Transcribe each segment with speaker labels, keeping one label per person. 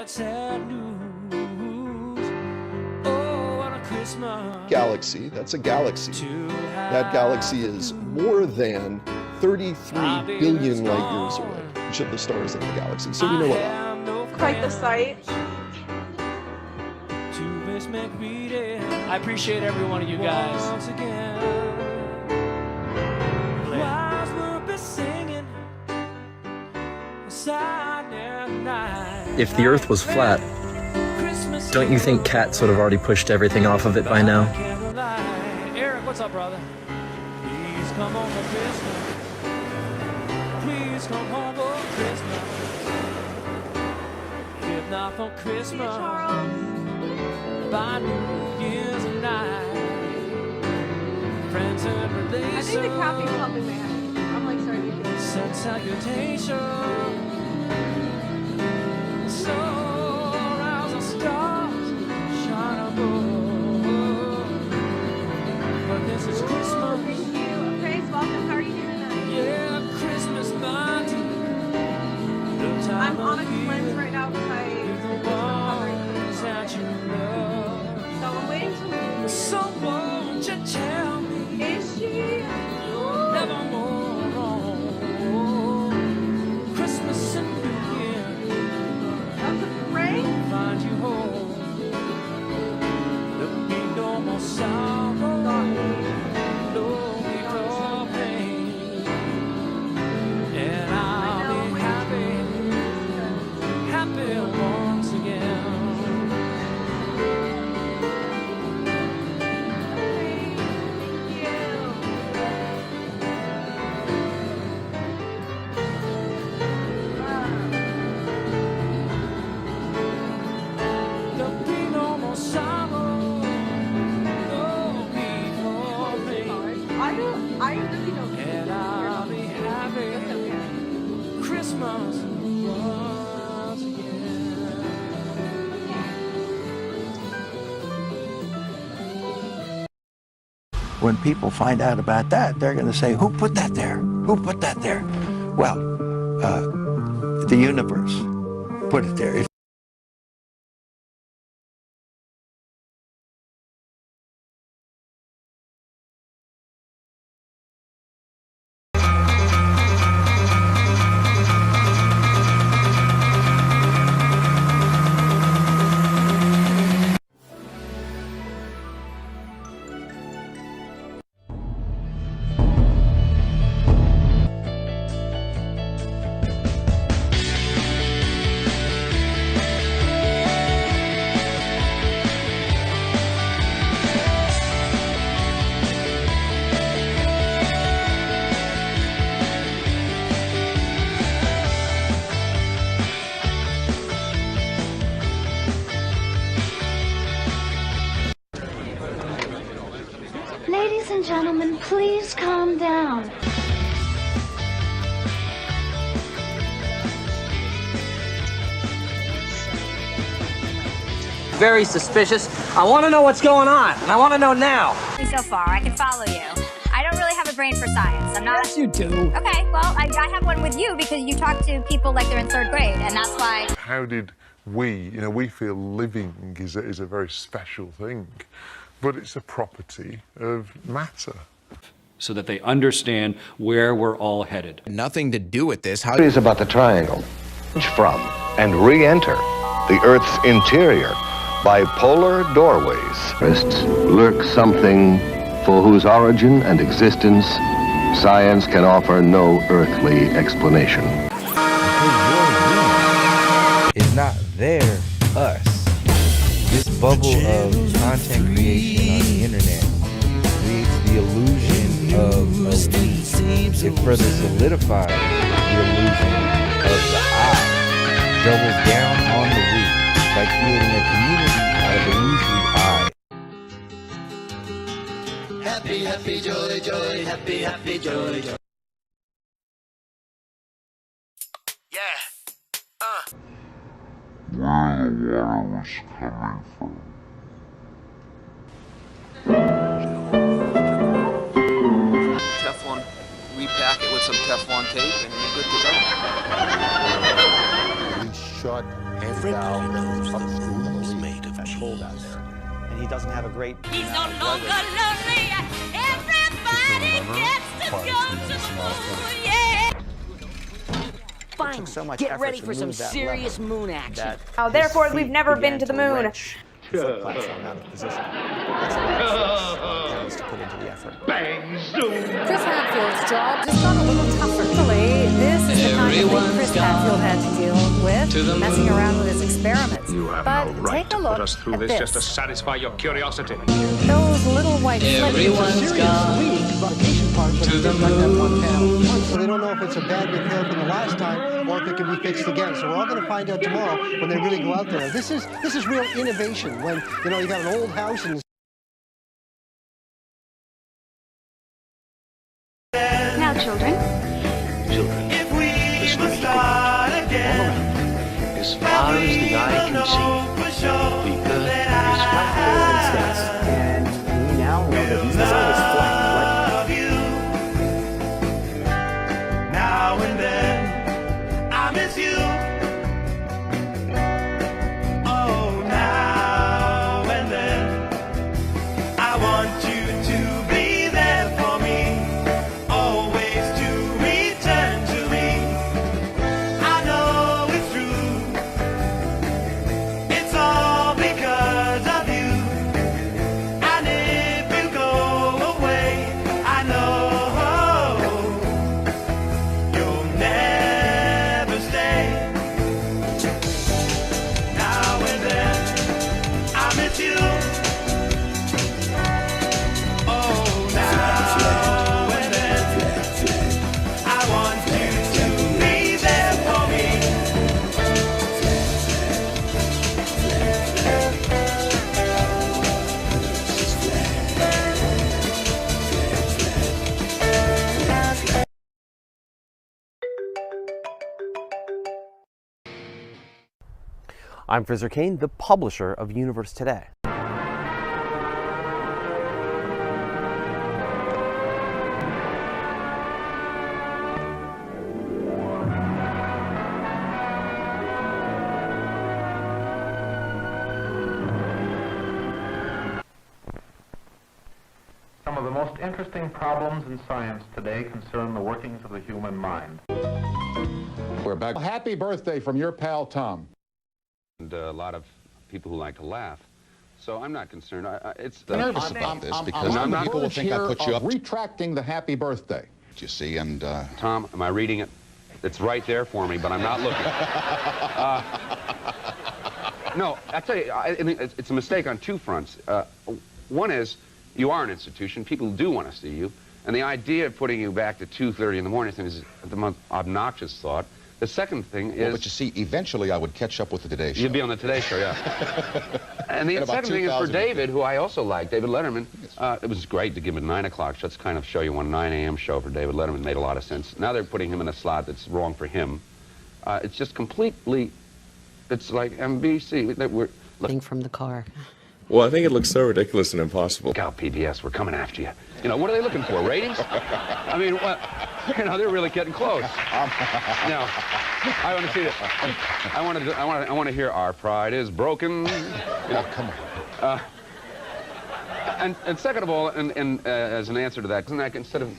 Speaker 1: that sad news. Oh, what a Christmas.
Speaker 2: Galaxy, that's a galaxy. That galaxy is more than 33 billion light years away, each of the stars in the galaxy, so we know a lot.
Speaker 3: Quite the sight.
Speaker 1: I appreciate every one of you guys.
Speaker 4: If the Earth was flat, don't you think cats would have already pushed everything off of it by now?
Speaker 1: Eric, what's up, brother? Please come home for Christmas. Please come home for Christmas. If not for Christmas, by New Year's night. Friends and relations.
Speaker 3: I think the cappy's helping me. I'm like starting to get
Speaker 1: send salutations. So rouse the stars, shine above. But this is Christmas.
Speaker 3: Thank you. Praise, welcome. How are you doing tonight?
Speaker 1: Yeah, Christmas party.
Speaker 3: I'm on a cleanse right now because I so I'm waiting to leave.
Speaker 1: So won't you tell me?
Speaker 3: Is she?
Speaker 1: Nevermore. Christmas and New Year.
Speaker 3: That's a prank?
Speaker 1: Find you home. There'll be no more sorrow. No more pain. And I'll be happy once again.
Speaker 3: I really don't think
Speaker 1: and I'll be happy Christmas once again.
Speaker 5: When people find out about that, they're going to say, who put that there? Who put that there? Well, the universe put it there.
Speaker 6: Ladies and gentlemen, please calm down.
Speaker 7: Very suspicious. I want to know what's going on, and I want to know now.
Speaker 8: So far, I can follow you. I don't really have a brain for science. I'm not.
Speaker 7: Yes, you do.
Speaker 8: Okay, well, I have one with you because you talk to people like they're in 3rd grade, and that's why.
Speaker 9: How did we feel living is a very special thing, but it's a property of matter.
Speaker 10: So that they understand where we're all headed.
Speaker 11: Nothing to do with this.
Speaker 12: How is about the triangle. From and re-enter the Earth's interior by polar doorways. Lurks something for whose origin and existence science can offer no earthly explanation.
Speaker 11: It's not their us. This bubble of content creation on the internet creates the illusion of a we. It further solidifies the illusion of the I. Doubles down on the we by creating a community out of illusory I.
Speaker 1: Happy, happy, joy, joy, happy, happy, joy, joy.
Speaker 12: Yeah.
Speaker 9: Where the water was coming from.
Speaker 7: Teflon, repack it with some Teflon tape, and you're good to go.
Speaker 2: shut
Speaker 13: Everybody knows the moon's made of
Speaker 14: cold out there. And he doesn't have a great...
Speaker 15: He's no longer lonely. Everybody gets to go to the moon, yeah.
Speaker 14: Fine, so much
Speaker 16: get ready for some serious moon action.
Speaker 8: Oh, therefore, we've never been to the moon.
Speaker 14: Platform out of position. That's a to put into the effort.
Speaker 15: Bang, zoom.
Speaker 17: Chris Hadfield's job just got a little tougher. This is the kind of thing Chris Hadfield had to deal with, messing around with his experiments.
Speaker 18: You have
Speaker 17: but
Speaker 18: no right
Speaker 17: take a
Speaker 18: to
Speaker 17: look
Speaker 18: put us through
Speaker 17: at
Speaker 18: this
Speaker 17: this.
Speaker 18: just to satisfy your curiosity.
Speaker 17: Those little white
Speaker 16: Everyone's gone to the moon.
Speaker 19: So they don't know if it's a bad repair from the last time or if it can be fixed again. So we're all going to find out tomorrow when they really go out there. This is real innovation. When you got an old house and
Speaker 6: Now, children.
Speaker 18: Children, listen to me quickly. All around you, as far as the eye can see, the earth is flat.
Speaker 14: And we now know that the sun is flat.
Speaker 15: Now and then, I miss you. Oh, now and then, I want you to be there for me, always to return to me. I know it's true, it's all because of you. And if you go away, I know never stay. Now and then, I miss you. Oh, now and then, I want you to be there for me.
Speaker 20: I'm Fraser Kane, the publisher of Universe Today.
Speaker 21: Some of the most interesting problems in science today concern the workings of the human mind.
Speaker 22: We're back. Happy birthday from your pal, Tom.
Speaker 23: And a lot of people who like to laugh. So I'm not concerned. It's
Speaker 2: I'm nervous about this because people will think I put you up.
Speaker 22: Retracting the happy birthday.
Speaker 2: You see, and
Speaker 23: Tom, am I reading it? It's right there for me, but I'm not looking. No, I tell you, it's a mistake on two fronts. One is, you are an institution. People do want to see you. And the idea of putting you back to 2:30 in the morning is the most obnoxious thought. The second thing is...
Speaker 2: Well, but you see, eventually I would catch up with the Today Show.
Speaker 23: You'd be on the Today Show, yeah. And the second thing is for David, who I also like, David Letterman. It was great to give him a 9 o'clock show. That's kind of show you one 9 a.m. show for David Letterman. Made a lot of sense. Now they're putting him in a slot that's wrong for him. It's just completely... It's like NBC. We're
Speaker 16: Thing from the car.
Speaker 24: Well, I think it looks so ridiculous and impossible.
Speaker 23: Look out, PBS, we're coming after you. You know, what are they looking for, ratings? I mean, what? You know, they're really getting close. Now, I want to see it. I want to hear "Our Pride Is Broken." You know, come on. And second of all, and as an answer to that, isn't that instead of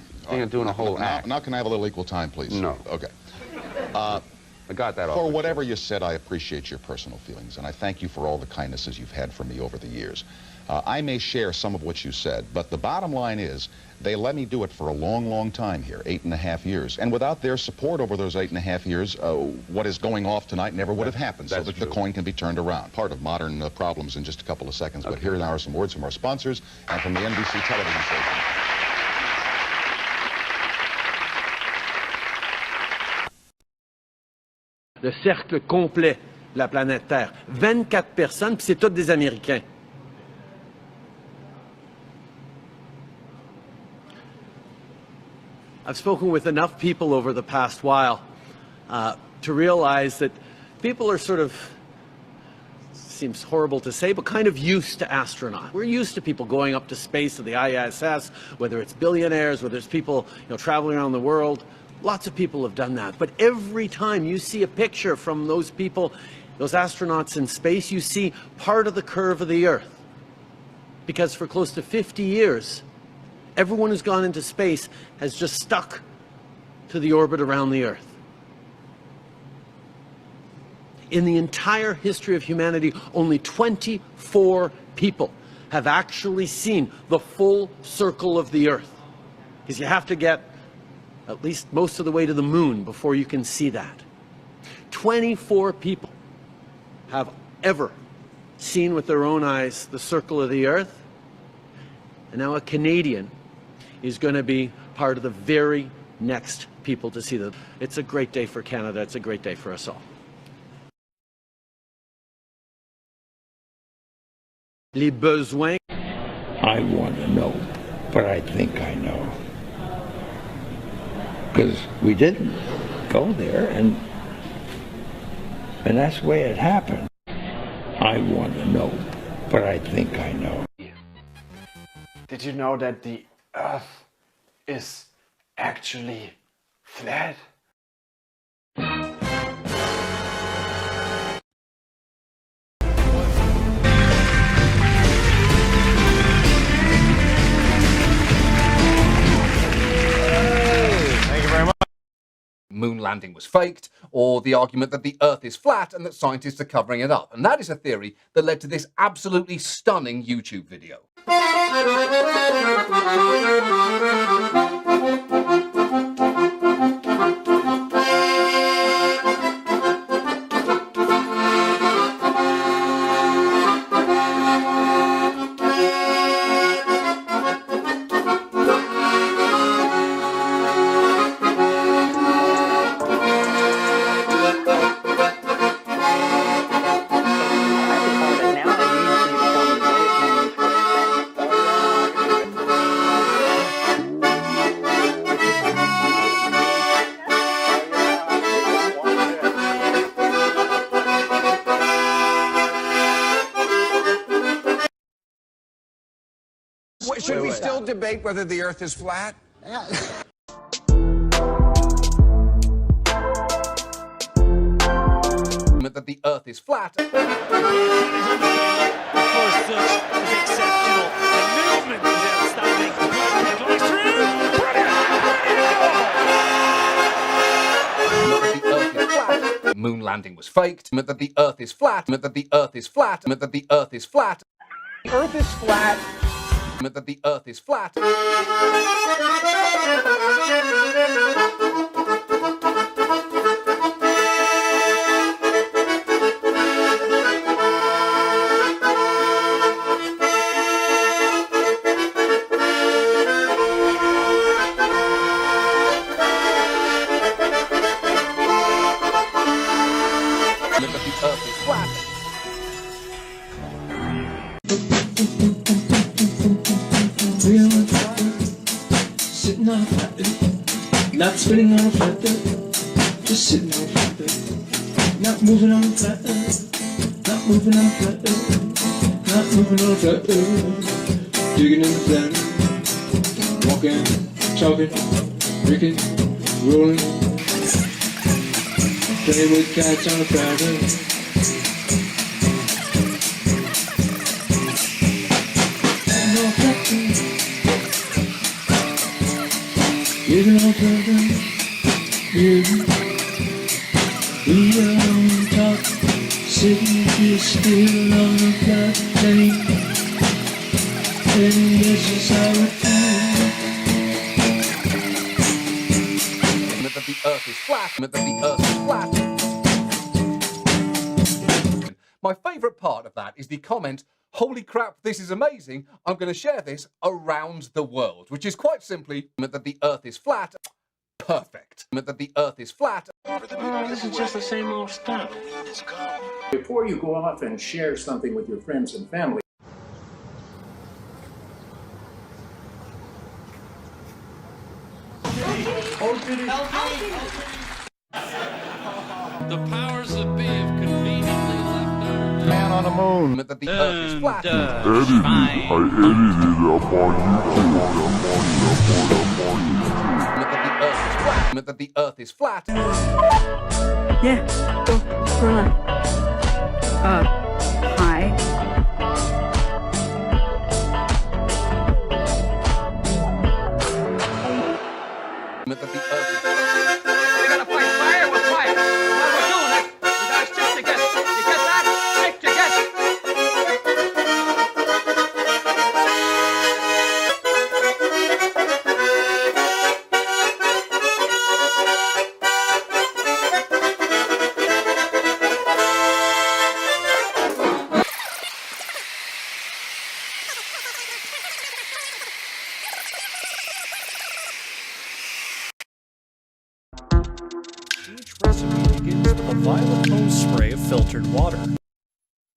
Speaker 23: doing a whole act?
Speaker 2: Now, can I have a little equal time, please?
Speaker 23: No.
Speaker 2: Okay.
Speaker 23: I got that off.
Speaker 2: For whatever you said, I appreciate your personal feelings, and I thank you for all the kindnesses you've had for me over the years. I may share some of what you said, but the bottom line is they let me do it for a long, long time here, 8.5 years. And without their support over those 8.5 years, what is going off tonight never would have happened, so that the coin can be turned around. Part of modern problems in just a couple of seconds, but here now are some words from our sponsors and from the NBC television station.
Speaker 25: Le cercle complet de la planète Terre. 24 personnes, puis c'est toutes des Américains. I've spoken with enough people over the past while to realize that people are sort of, seems horrible to say, but kind of used to astronauts. We're used to people going up to space to the ISS, whether it's billionaires, whether it's people traveling around the world. Lots of people have done that. But every time you see a picture from those people, those astronauts in space, you see part of the curve of the Earth. Because for close to 50 years, everyone who's gone into space has just stuck to the orbit around the Earth. In the entire history of humanity, only 24 people have actually seen the full circle of the Earth. Because you have to get at least most of the way to the moon before you can see that. 24 people have ever seen with their own eyes the circle of the Earth. And now a Canadian is going to be part of the very next people to see that. It's a great day for Canada. It's a great day for us all. Les besoins.
Speaker 3: I want to know, but I think I know. Because we didn't go there, and that's the way it happened. I want to know, but I think I know.
Speaker 4: Did you know that the Earth is actually flat?
Speaker 5: Moon landing was faked, or the argument that the Earth is flat and that scientists are covering it up. And that is a theory that led to this absolutely stunning YouTube video.
Speaker 10: Should we still debate whether the Earth is flat?
Speaker 5: That the Earth is flat.
Speaker 1: For such is exceptional. The movement is outstanding. Coming through.
Speaker 5: That the Earth is flat. Moon landing was faked. That the Earth is flat. That the Earth is flat. That the Earth is flat.
Speaker 10: The Earth is flat.
Speaker 5: That the Earth is flat.
Speaker 11: Sitting on a flatbed, not spinning on a flatbed, just sitting on a flatbed, not moving on a flatbed, not moving on a flatbed, not moving on a flatbed, digging in the flatbed, walking, talking, drinking, rolling, playing with cats on a flatbed. Living on flatbed, we are on top, sitting here still on the flatbed, and this is how it feels.
Speaker 5: That the Earth is flat. That the Earth is flat. My favourite part of that is the comment, "Holy crap, this is amazing. I'm going to share this around the world," which is quite simply that the Earth is flat. Perfect. That the Earth is flat.
Speaker 11: This is just the same old stuff.
Speaker 26: Before you go off and share something with your friends and family.
Speaker 1: The powers that be have conveniently left our
Speaker 22: Man on the moon.
Speaker 5: That the Earth is flat.
Speaker 9: I edited it up on YouTube.
Speaker 5: That the Earth is flat. that the Earth is flat.
Speaker 7: Yeah, go for a hi.
Speaker 5: That the Earth is...
Speaker 15: We gotta fight fire with fire. While we're doing it, we gotta stick together. You get that? Stick together.
Speaker 1: Each recipe begins with a violet hose spray of filtered water.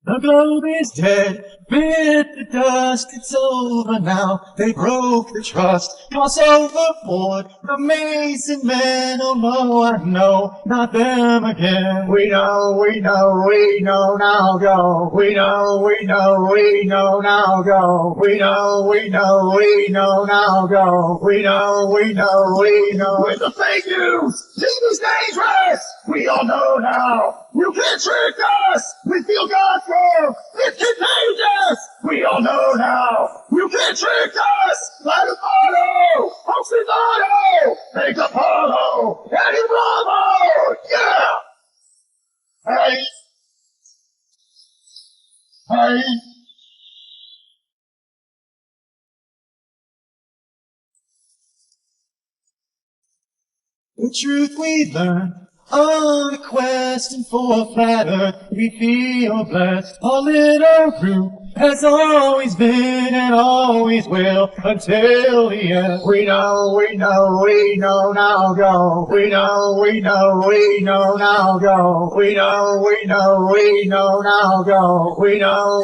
Speaker 11: The globe is dead, bit the dust, it's over now. They broke the trust, toss overboard the Mason men. Oh no, I know, not them again. We know now go. We know now go. We know now go. We know. With the fake news, TV's dangerous. We all know now. You can't trick us. We feel God's love. It's contagious. We all know now. You can't trick us. Let it follow. Oxymoto. Take Apollo. Eddie Bravo. Yeah. Hey. Hey. The truth we learn on the question for a flat earth, we feel blessed. Our little group has always been and always will until the end. We know now go. We know now go. We know now go. We know.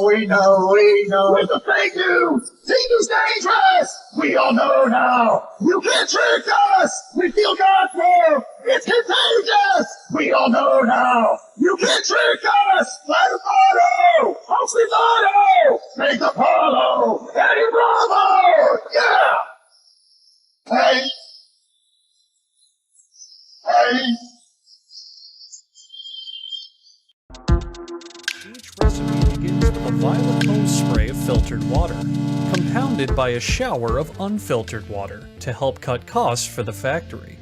Speaker 11: With the fake news, TV's dangerous. We all know now. You can't trick us. We feel God's love. It's contagious. We all know now. You can't trick us. Let it follow. Oxymoto. Take Apollo. Eddie Bravo. Yeah. Hey. Hey.
Speaker 1: Each recipe begins with a violet hose spray of filtered water, compounded by a shower of unfiltered water to help cut costs for the factory.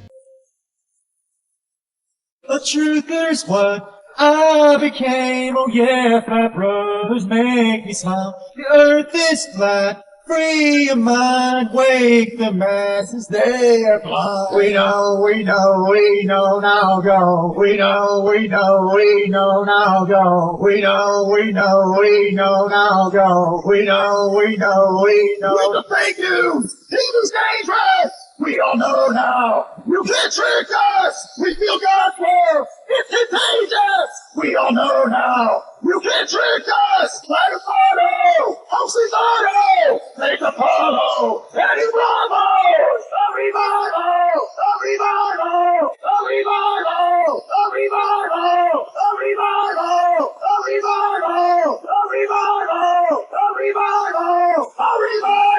Speaker 11: A truther's what I became. Oh yeah, fat brothers make me smile. The earth is flat, free your mind. Wake the masses, they are blind. We know now go. We know now go. We know now go. We know. With the fake news, TV's dangerous. We all know now. You can't trick us. We feel God's love. It's contagious. We all know now. You can't trick us. Let it follow. Oxymoto. Take Apollo. Eddie Bravo. The revival. The revival. The revival. The revival. The revival. The revival. The revival. The revival. The revival.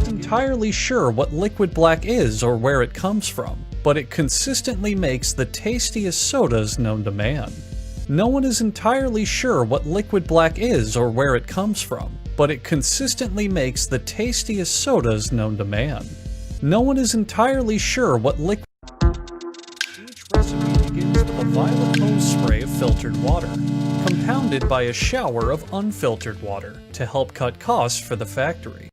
Speaker 1: Entirely sure what liquid black is or where it comes from, but it consistently makes the tastiest sodas known to man. No one is entirely sure what liquid black is or where it comes from, but it consistently makes the tastiest sodas known to man. No one is entirely sure what liquid... Each recipe begins with a violet hose spray of filtered water, compounded by a shower of unfiltered water to help cut costs for the factory.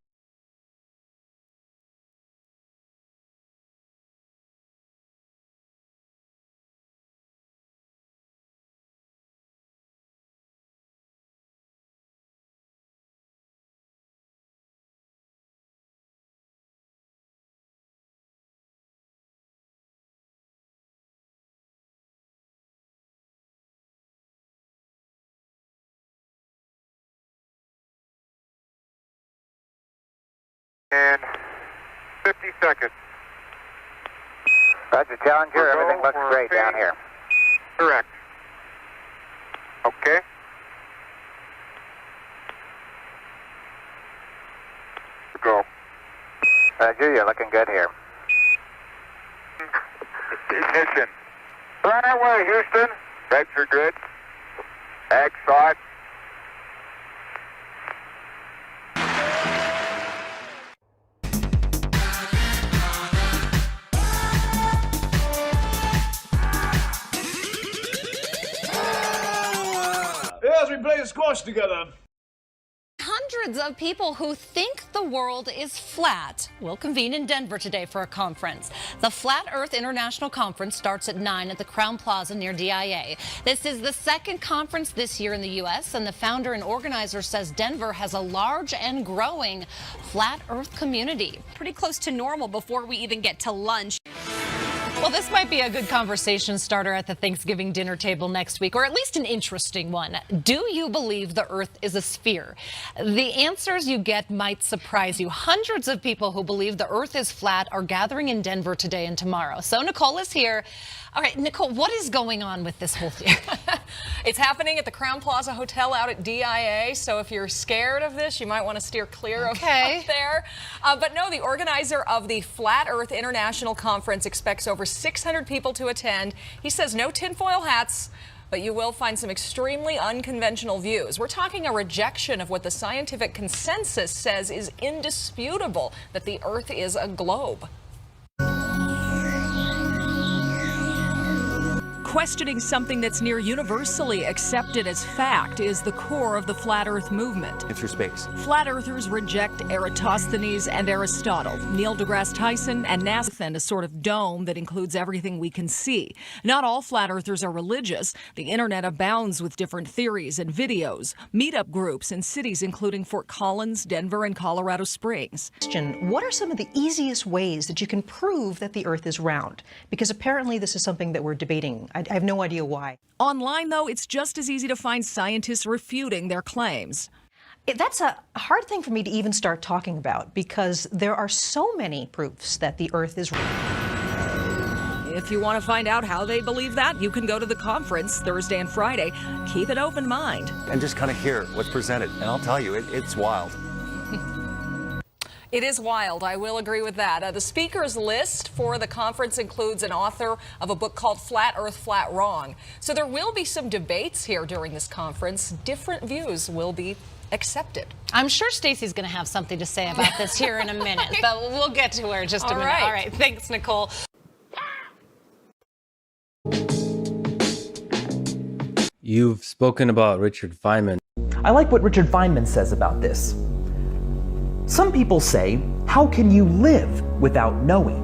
Speaker 6: And 50 seconds.
Speaker 8: Roger, Challenger. Everything looks great down here.
Speaker 6: Correct. Okay. Go.
Speaker 8: Roger, you're looking good here.
Speaker 6: Ignition. Right away, Houston. Regs are good. Ag side.
Speaker 12: Yes, we play squash together.
Speaker 13: Hundreds of people who think the world is flat will convene in Denver today for a conference. The Flat Earth International Conference starts at 9 at the Crowne Plaza near DIA. This is the second conference this year in the U.S., and the founder and organizer says Denver has a large and growing flat Earth community.
Speaker 17: Pretty close to normal before we even get to lunch.
Speaker 13: Well, this might be a good conversation starter at the Thanksgiving dinner table next week, or at least an interesting one. Do you believe the Earth is a sphere? The answers you get might surprise you. Hundreds of people who believe the Earth is flat are gathering in Denver today and tomorrow. So Nicole is here. All right, Nicole, what is going on with this whole thing?
Speaker 19: It's happening at the Crowne Plaza Hotel out at DIA, so if you're scared of this, you might want to steer clear of there. But no, the organizer of the Flat Earth International Conference expects over 600 people to attend. He says no tinfoil hats, but you will find some extremely unconventional views. We're talking a rejection of what the scientific consensus says is indisputable, that the Earth is a globe.
Speaker 27: Questioning something that's near universally accepted as fact is the core of the Flat Earth movement.
Speaker 20: Through space.
Speaker 27: Flat Earthers reject Eratosthenes and Aristotle, Neil deGrasse Tyson, and NASA, and a sort of dome that includes everything we can see. Not all Flat Earthers are religious. The internet abounds with different theories and videos, meetup groups in cities including Fort Collins, Denver, and Colorado Springs.
Speaker 28: What are some of the easiest ways that you can prove that the Earth is round? Because apparently this is something that we're debating. I have no idea why.
Speaker 27: Online, though, it's just as easy to find scientists refuting their claims.
Speaker 28: That's a hard thing for me to even start talking about because there are so many proofs that the Earth is round.
Speaker 27: If you want to find out how they believe that, you can go to the conference Thursday and Friday. Keep an open mind.
Speaker 20: And just kind of hear what's presented. And I'll tell you, it's wild.
Speaker 19: It is wild. I will agree with that. The speakers list for the conference includes an author of a book called Flat Earth, Flat Wrong. So there will be some debates here during this conference. Different views will be accepted.
Speaker 13: I'm sure Stacey's going to have something to say about this here in a minute, but we'll get to her in just a minute.
Speaker 19: Right.
Speaker 13: All right. Thanks, Nicole.
Speaker 29: You've spoken about Richard Feynman.
Speaker 30: I like what Richard Feynman says about this. Some people say, how can you live without knowing?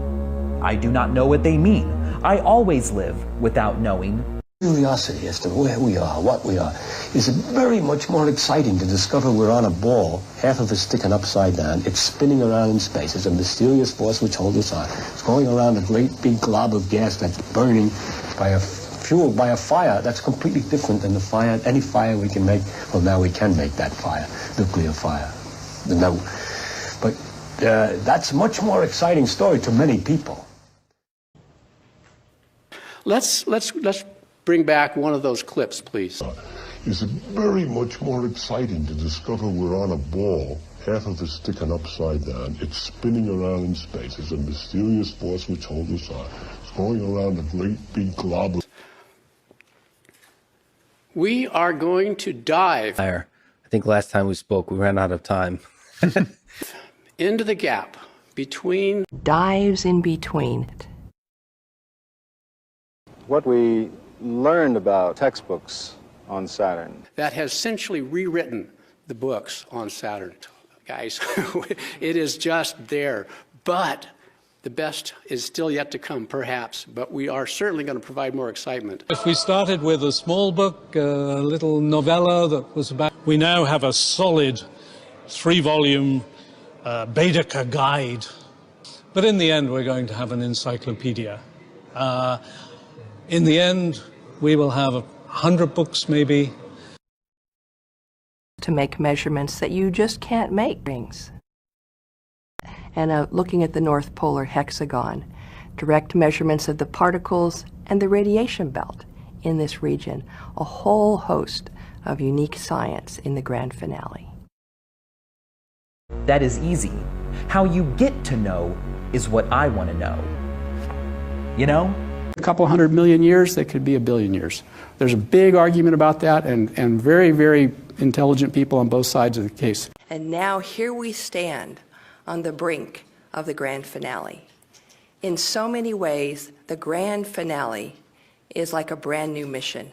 Speaker 30: I do not know what they mean. I always live without knowing.
Speaker 31: Curiosity as to where we are, what we are, is very much more exciting to discover we're on a ball, half of it sticking upside down. It's spinning around in space. It's a mysterious force which holds us on. It's going around a great big glob of gas that's burning by fueled by a fire that's completely different than the fire, any fire we can make. Well, now we can make that fire, nuclear fire. But that's a much more exciting story to many people.
Speaker 32: Let's bring back one of those clips, please.
Speaker 9: It's very much more exciting to discover we're on a ball, half of it sticking upside down. It's spinning around in space. It's a mysterious force which holds us on. It's going around a great big glob of...
Speaker 32: We are going to dive.
Speaker 29: I think last time we spoke, we ran out of time.
Speaker 32: Into the gap between.
Speaker 16: Dives in between.
Speaker 33: What we learned about textbooks on Saturn.
Speaker 32: That has essentially rewritten the books on Saturn. Guys, it is just there. But the best is still yet to come, perhaps. But we are certainly going to provide more excitement.
Speaker 34: If we started with a small book, a little novella that was about... We now have a solid 3-volume Baedeker guide. But in the end, we're going to have an encyclopedia. In the end, we will have 100 books, maybe.
Speaker 16: To make measurements that you just can't make things. and looking at the North Polar hexagon, direct measurements of the particles and the radiation belt in this region, a whole host of unique science in the grand finale.
Speaker 30: That is easy. How you get to know is what I want to know. You know?
Speaker 32: A couple 100 million years, that could be 1 billion years. There's a big argument about that, and very, very intelligent people on both sides of the case.
Speaker 16: And now here we stand on the brink of the grand finale. In so many ways, the grand finale is like a brand new mission.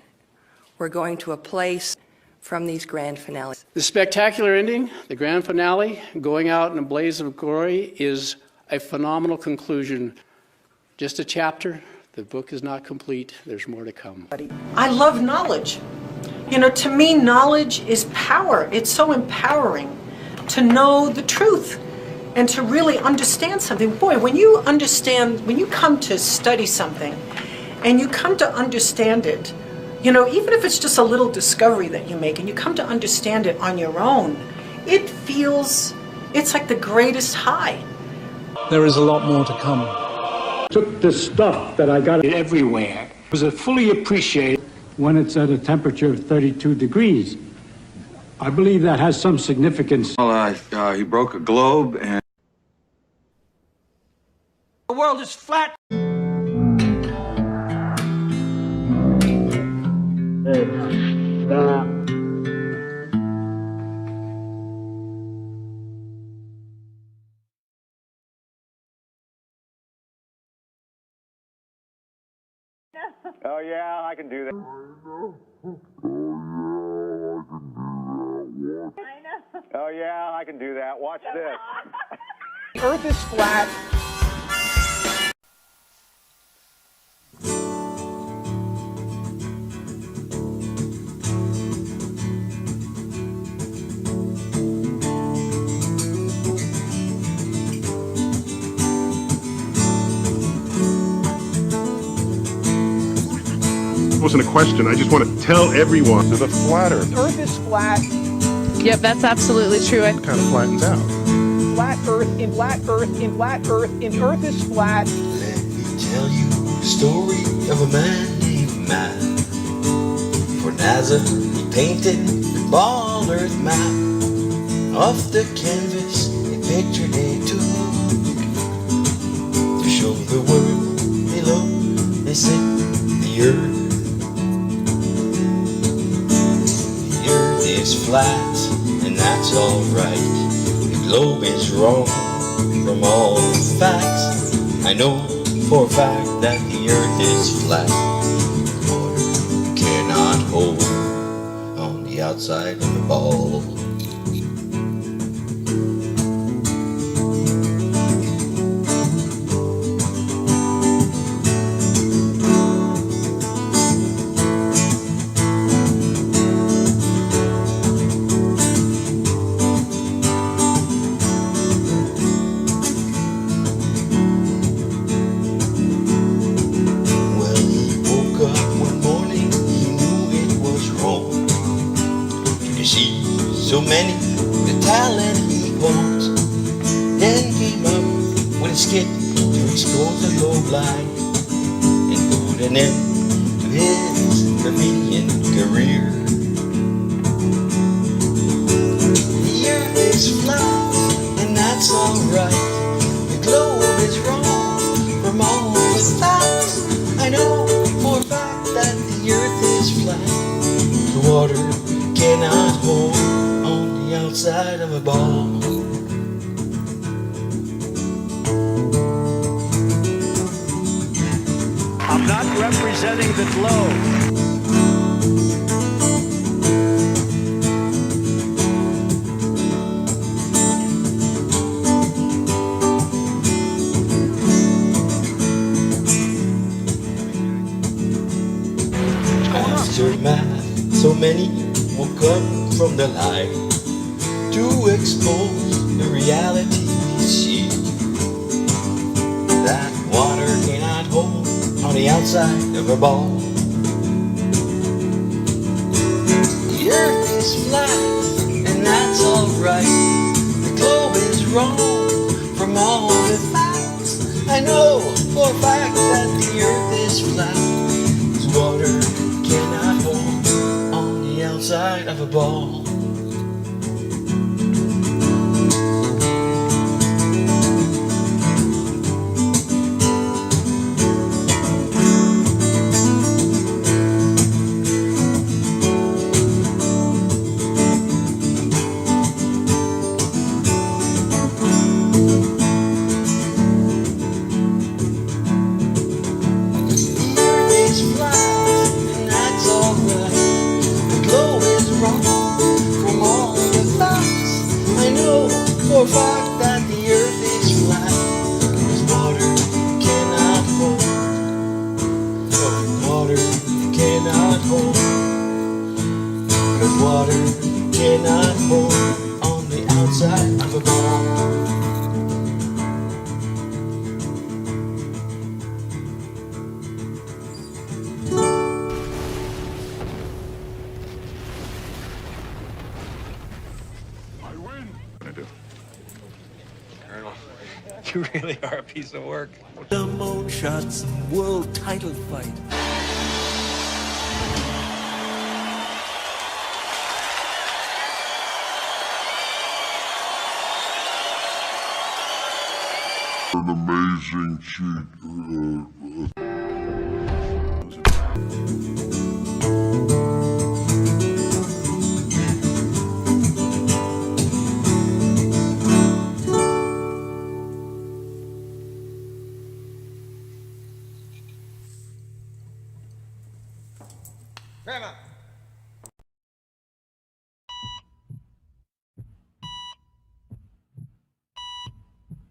Speaker 16: We're going to a place from these grand finales.
Speaker 32: The spectacular ending, the grand finale, going out in a blaze of glory, is a phenomenal conclusion. Just a chapter. The book is not complete. There's more to come.
Speaker 2: I love knowledge. You know, to me, knowledge is power. It's so empowering to know the truth and to really understand something. Boy, when you understand, when you come to study something and you come to understand it, you know, even if it's just a little discovery that you make and you come to understand it on your own, it feels, it's like the greatest high.
Speaker 34: There is a lot more to come.
Speaker 3: Took the stuff that I got everywhere. It was fully appreciated when it's at a temperature of 32 degrees. I believe that has some significance.
Speaker 4: Well, he broke a globe and...
Speaker 2: The world is flat.
Speaker 33: Oh yeah, I can do that. Oh yeah, I can do that. Watch this.
Speaker 2: The Earth is flat.
Speaker 9: It wasn't a question. I just want to tell everyone. There's a flat Earth.
Speaker 2: The Earth is flat.
Speaker 5: Yep, that's absolutely true.
Speaker 9: It kind of flattens out.
Speaker 2: Flat Earth, in flat Earth, in flat Earth, in Earth is flat.
Speaker 7: Let me tell you the story of a man named Matt. For NASA, he painted the ball Earth map. Off the canvas, a picture they took to show the world below. They said the Earth. Is flat, and that's alright. The globe is wrong from all the facts. I know for a fact that the Earth is flat. Water cannot hold on the outside of a ball. So many, the talent he holds. Then came up with a skit to expose the low line and put an end to his comedian career. The Earth is flat, and that's alright. The globe is wrong from all the facts. I know for a fact that the Earth is flat. The water cannot hold the outside of a ball.
Speaker 2: I'm not representing the globe.
Speaker 7: Aftermath, so many woke up from the light to expose the reality we see. That water cannot hold on the outside of a ball. The Earth is flat, and that's alright. The globe is wrong from all the facts. I know for a fact that the earth is flat. 'Cause water cannot hold on the outside of a ball. For a fact that the earth is flat. 'Cause water cannot hold. Oh, water cannot hold. 'Cause water cannot hold on the outside of a ball.
Speaker 1: You really are a piece of work.
Speaker 7: The moon shots world title fight.
Speaker 9: An amazing cheat.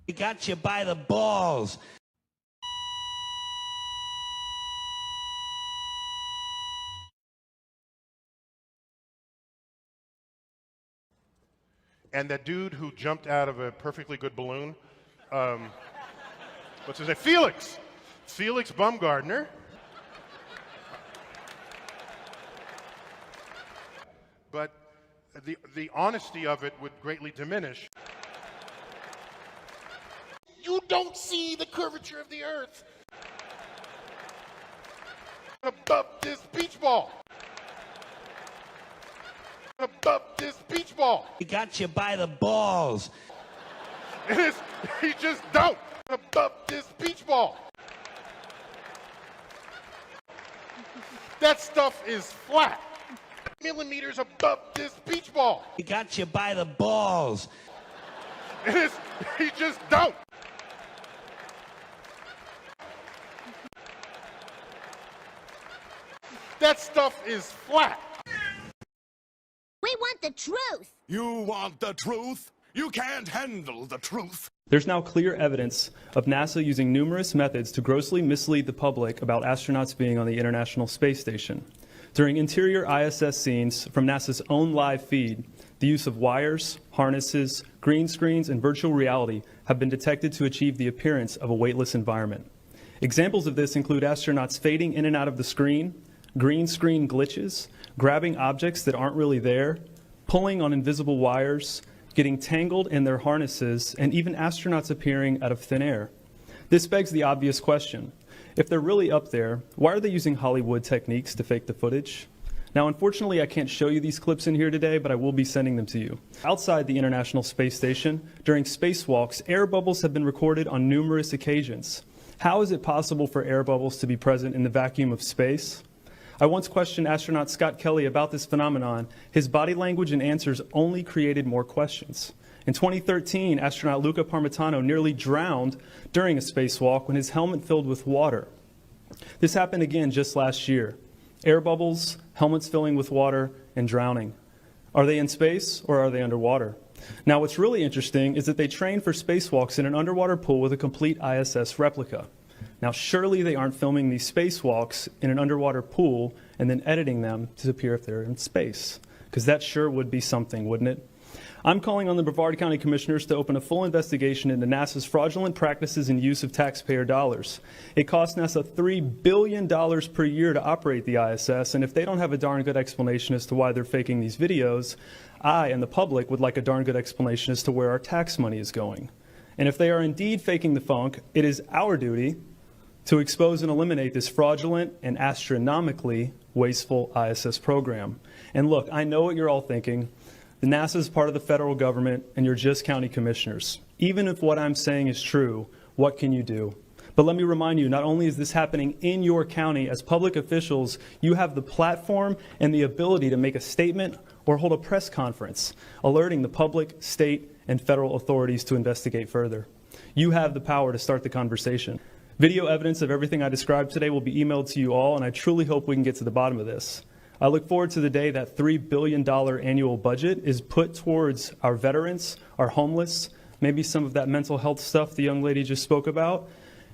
Speaker 6: We got you by the balls.
Speaker 8: And that dude who jumped out of a perfectly good balloon, what's his name? Felix Baumgartner. But the honesty of it would greatly diminish. You don't see the curvature of the earth above this beach ball. Above this beach ball.
Speaker 6: We got you by the balls.
Speaker 8: He just don't. Above this beach ball. That stuff is flat. Millimeters above this beach ball.
Speaker 6: We got you by the balls.
Speaker 8: He just don't. That stuff is flat.
Speaker 10: We want the truth.
Speaker 11: You want the truth? You can't handle the truth.
Speaker 14: There's now clear evidence of NASA using numerous methods to grossly mislead the public about astronauts being on the International Space Station. During interior ISS scenes from NASA's own live feed, the use of wires, harnesses, green screens, and virtual reality have been detected to achieve the appearance of a weightless environment. Examples of this include astronauts fading in and out of the screen, green screen glitches, grabbing objects that aren't really there, pulling on invisible wires, getting tangled in their harnesses, and even astronauts appearing out of thin air. This begs the obvious question. If they're really up there, why are they using Hollywood techniques to fake the footage? Now, unfortunately, I can't show you these clips in here today, but I will be sending them to you. Outside the International Space Station, during spacewalks, air bubbles have been recorded on numerous occasions. How is it possible for air bubbles to be present in the vacuum of space? I once questioned astronaut Scott Kelly about this phenomenon. His body language and answers only created more questions. In 2013, astronaut Luca Parmitano nearly drowned during a spacewalk when his helmet filled with water. This happened again just last year. Air bubbles, helmets filling with water, and drowning. Are they in space or are they underwater? Now, what's really interesting is that they trained for spacewalks in an underwater pool with a complete ISS replica. Now, surely they aren't filming these spacewalks in an underwater pool and then editing them to appear if they're in space, because that sure would be something, wouldn't it? I'm calling on the Brevard County Commissioners to open a full investigation into NASA's fraudulent practices and use of taxpayer dollars. It costs NASA $3 billion per year to operate the ISS, and if they don't have a darn good explanation as to why they're faking these videos, I and the public would like a darn good explanation as to where our tax money is going. And if they are indeed faking the funk, it is our duty to expose and eliminate this fraudulent and astronomically wasteful ISS program. And look, I know what you're all thinking. The NASA is part of the federal government, and you're just county commissioners. Even if what I'm saying is true, what can you do? But let me remind you, not only is this happening in your county, as public officials, you have the platform and the ability to make a statement or hold a press conference, alerting the public, state, and federal authorities to investigate further. You have the power to start the conversation. Video evidence of everything I described today will be emailed to you all, and I truly hope we can get to the bottom of this. I look forward to the day that $3 billion annual budget is put towards our veterans, our homeless, maybe some of that mental health stuff the young lady just spoke about,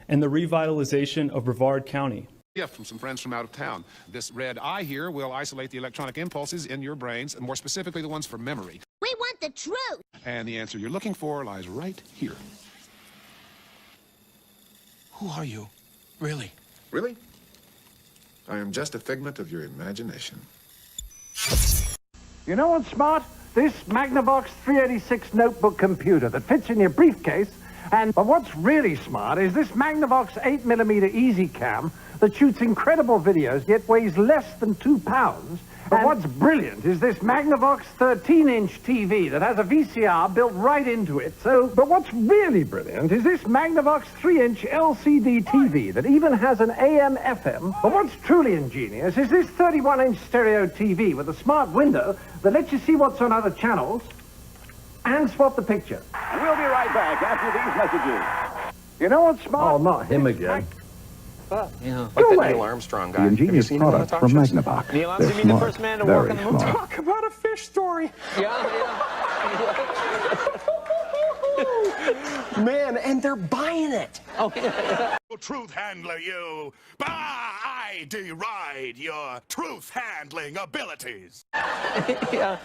Speaker 14: and the revitalization of Brevard County.
Speaker 11: Gift from some friends from out of town. This red eye here will isolate the electronic impulses in your brains, and more specifically the ones for memory.
Speaker 10: We want the truth.
Speaker 11: And the answer you're looking for lies right here.
Speaker 6: Who are you? Really?
Speaker 4: Really? I am just a figment of your imagination.
Speaker 3: You know what's smart? This Magnavox 386 notebook computer that fits in your briefcase. But what's really smart is this Magnavox 8mm EasyCam that shoots incredible videos, yet weighs less than 2 pounds. But what's brilliant is this Magnavox 13-inch TV that has a VCR built right into it. But what's really brilliant is this Magnavox 3-inch LCD TV that even has an AM/FM. But what's truly ingenious is this 31-inch stereo TV with a smart window that lets you see what's on other channels and swap the picture.
Speaker 12: We'll be right back after these messages.
Speaker 3: You know what's smart?
Speaker 12: Oh, not him again.
Speaker 15: Yeah.
Speaker 12: Like that
Speaker 15: Neil Armstrong guy.
Speaker 12: The ingenious product from Magnavox.
Speaker 15: Neil
Speaker 12: They're
Speaker 15: Armstrong, the
Speaker 12: smart,
Speaker 15: first man to
Speaker 12: very
Speaker 15: walk on the moon.
Speaker 12: smart.
Speaker 15: Talk about a fish story.
Speaker 6: Man, and they're buying it.
Speaker 11: Oh, truth handler, you. Bah, I deride your truth handling abilities.
Speaker 6: Yeah.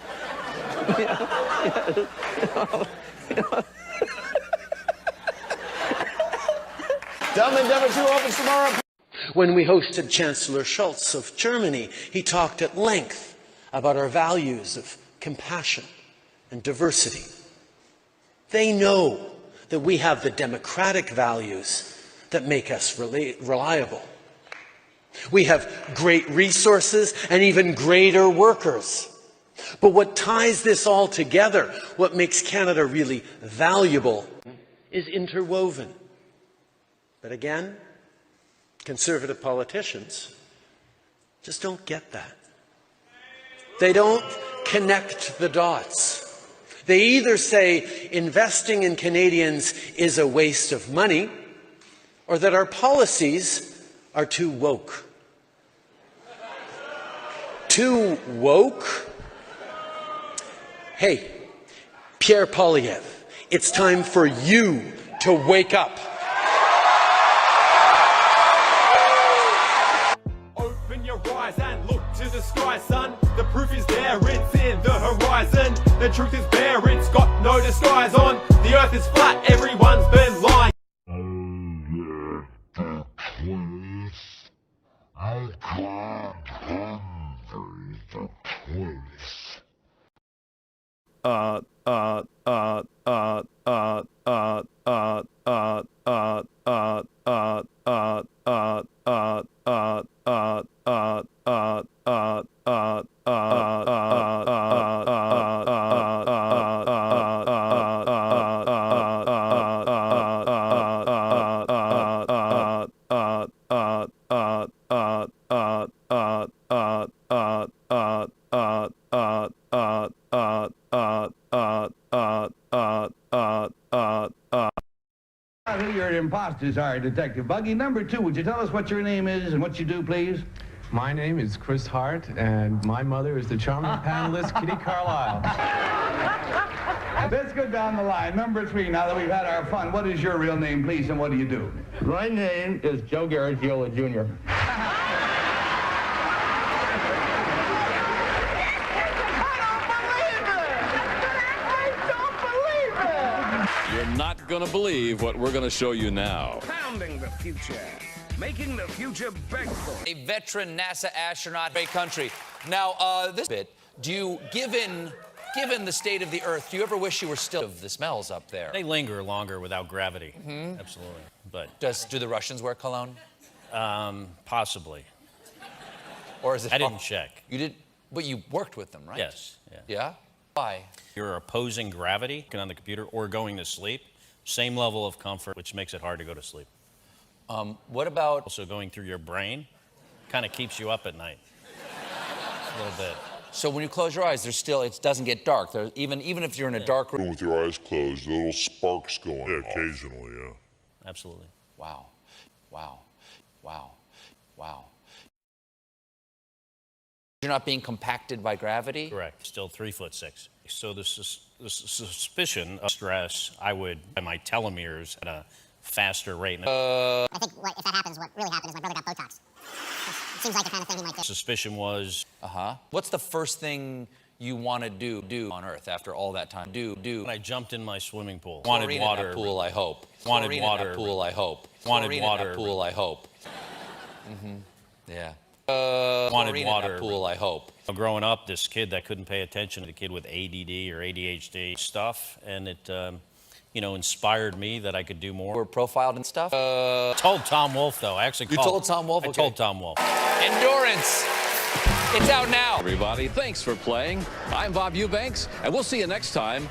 Speaker 7: Dumb and Dumber 2 opens tomorrow. When we hosted Chancellor Scholz of Germany, he talked at length about our values of compassion and diversity. They know that we have the democratic values that make us reliable. We have great resources and even greater workers. But what ties this all together, what makes Canada really valuable, is interwoven. But again, conservative politicians just don't get that. They don't connect the dots. They either say investing in Canadians is a waste of money, or that our policies are too woke. Too woke? Hey, Pierre Poilievre, it's time for you to wake up.
Speaker 17: Open your eyes and look to the sky, son. The proof is there, it's in the horizon. The truth is bare, it's got no disguise on. The earth is flat, everyone's been lying.
Speaker 12: Who your imposters are, Detective Buggy. Number 2, would you tell us what your name is and what you do, please?
Speaker 18: My name is Chris Hart, and my mother is the charming panelist, Kitty Carlisle.
Speaker 12: Let's go down the line. Number 3, now that we've had our fun, what is your real name, please, and what do you do?
Speaker 18: My name is Joe Garagiola Jr.
Speaker 19: You're not going to believe what we're going to show you now.
Speaker 20: Pounding the future. Making the future beg for it.
Speaker 21: A veteran NASA astronaut, great country. Now, this bit, do you give in
Speaker 13: Given the state of the Earth, do you ever wish you were still of the smells up there?
Speaker 16: They linger longer without gravity. Absolutely. But
Speaker 13: do the Russians wear cologne?
Speaker 16: Possibly.
Speaker 13: Or is it?
Speaker 16: I didn't check.
Speaker 13: You did, but you worked with them, right?
Speaker 16: Yes. Yeah.
Speaker 13: Yeah? Why?
Speaker 16: You're opposing gravity on the computer or going to sleep. Same level of comfort, which makes it hard to go to sleep.
Speaker 13: What about
Speaker 16: also going through your brain? Kind of keeps you up at night. A little bit.
Speaker 13: So when you close your eyes, it doesn't get dark. Even if you're in a dark room
Speaker 9: With your eyes closed, little sparks going off. Occasionally, yeah.
Speaker 16: Absolutely.
Speaker 13: Wow. Wow. Wow. Wow. You're not being compacted by gravity?
Speaker 16: Correct. Still 3'6". So the suspicion of stress, I would, by my telomeres at a faster rate.
Speaker 10: I think if that happens, what really happened is my brother got Botox. It seems like the kind of thing he might do.
Speaker 16: Suspicion was...
Speaker 13: What's the first thing you want to do on Earth after all that time?
Speaker 16: When I jumped in my swimming pool.
Speaker 13: Wanted water. In that pool, I hope.
Speaker 16: Wanted water.
Speaker 13: In that pool, I hope.
Speaker 16: Wanted water.
Speaker 13: In that pool, I hope. Yeah.
Speaker 16: Wanted water.
Speaker 13: In that pool, I hope.
Speaker 16: Growing up, this kid that couldn't pay attention, the kid with ADD or ADHD stuff, and it, inspired me that I could do more.
Speaker 13: Were profiled and stuff?
Speaker 16: Told Tom Wolfe, though. I actually
Speaker 13: You told Tom Wolfe?
Speaker 16: I told Tom Wolfe.
Speaker 13: Endurance. It's out now.
Speaker 19: Everybody, thanks for playing. I'm Bob Eubanks, and we'll see you next time.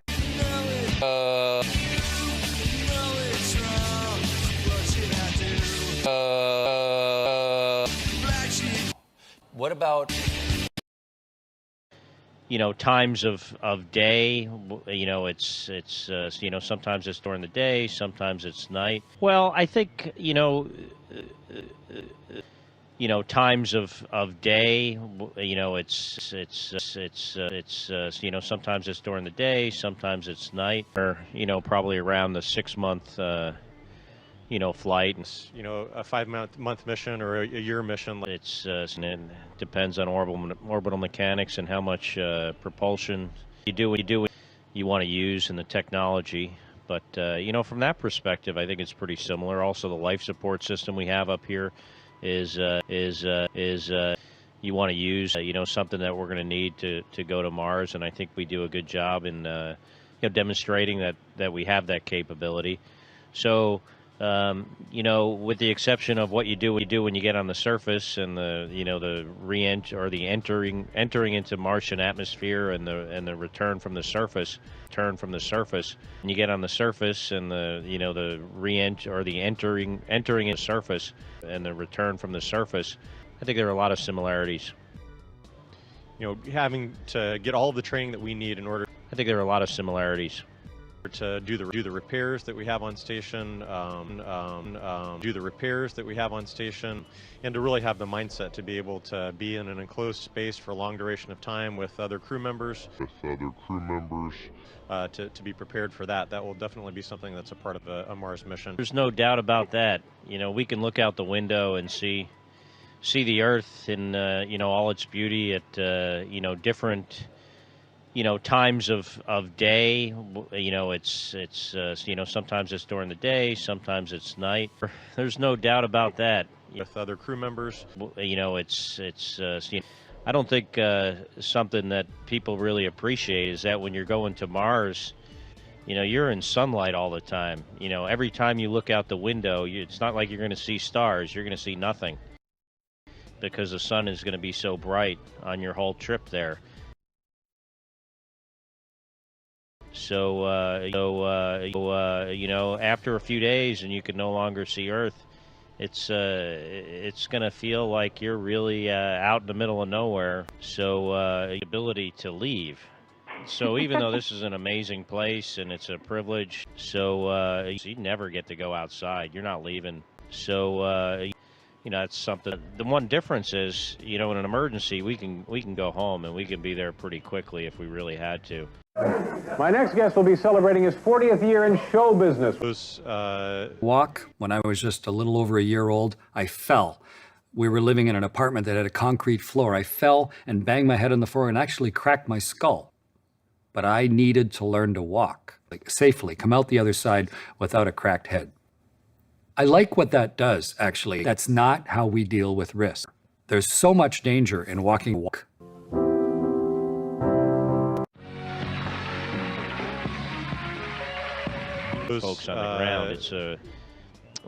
Speaker 13: What about...
Speaker 16: Times of day, it's sometimes it's during the day, sometimes it's night. Well, I think, times of day, it's sometimes it's during the day, sometimes it's night, or, probably around the 6-month, flight.
Speaker 21: A 5-month mission or a year mission.
Speaker 16: It depends on orbital mechanics and how much propulsion you want to use in the technology. But from that perspective, I think it's pretty similar. Also, the life support system we have up here is you want to use something that we're going to need to go to Mars, and I think we do a good job in demonstrating that we have that capability. So. With the exception of what you do when you get on the surface and the re-enter or the entering into Martian atmosphere and the return from the surface, when you get on the surface and the re-enter or the entering in the surface and the return from the surface, I think there are a lot of similarities.
Speaker 21: Having to get all of the training that we need in order.
Speaker 16: I think there are a lot of similarities.
Speaker 21: To do the repairs that we have on station, and to really have the mindset to be able to be in an enclosed space for a long duration of time with other crew members. To be prepared for that. That will definitely be something that's a part of a Mars mission.
Speaker 16: There's no doubt about that. We can look out the window and see the Earth in all its beauty at different. Times of day, it's sometimes it's during the day, sometimes it's night. There's no doubt about that.
Speaker 21: With other crew members,
Speaker 16: I don't think something that people really appreciate is that when you're going to Mars, you're in sunlight all the time. Every time you look out the window, it's not like you're going to see stars. You're going to see nothing because the sun is going to be so bright on your whole trip there. So, after a few days and you can no longer see Earth, it's going to feel like you're really out in the middle of nowhere. So, ability to leave. So even though this is an amazing place and it's a privilege, so you never get to go outside. You're not leaving. So, it's something. The one difference is, in an emergency, we can go home and we can be there pretty quickly if we really had to.
Speaker 3: My next guest will be celebrating his 40th year in show business.
Speaker 22: Walk, when I was just a little over a year old, I fell. We were living in an apartment that had a concrete floor. I fell and banged my head on the floor and actually cracked my skull. But I needed to learn to walk safely, come out the other side without a cracked head. I like what that does, actually. That's not how we deal with risk. There's so much danger in walking a walk.
Speaker 16: folks on the ground. It's a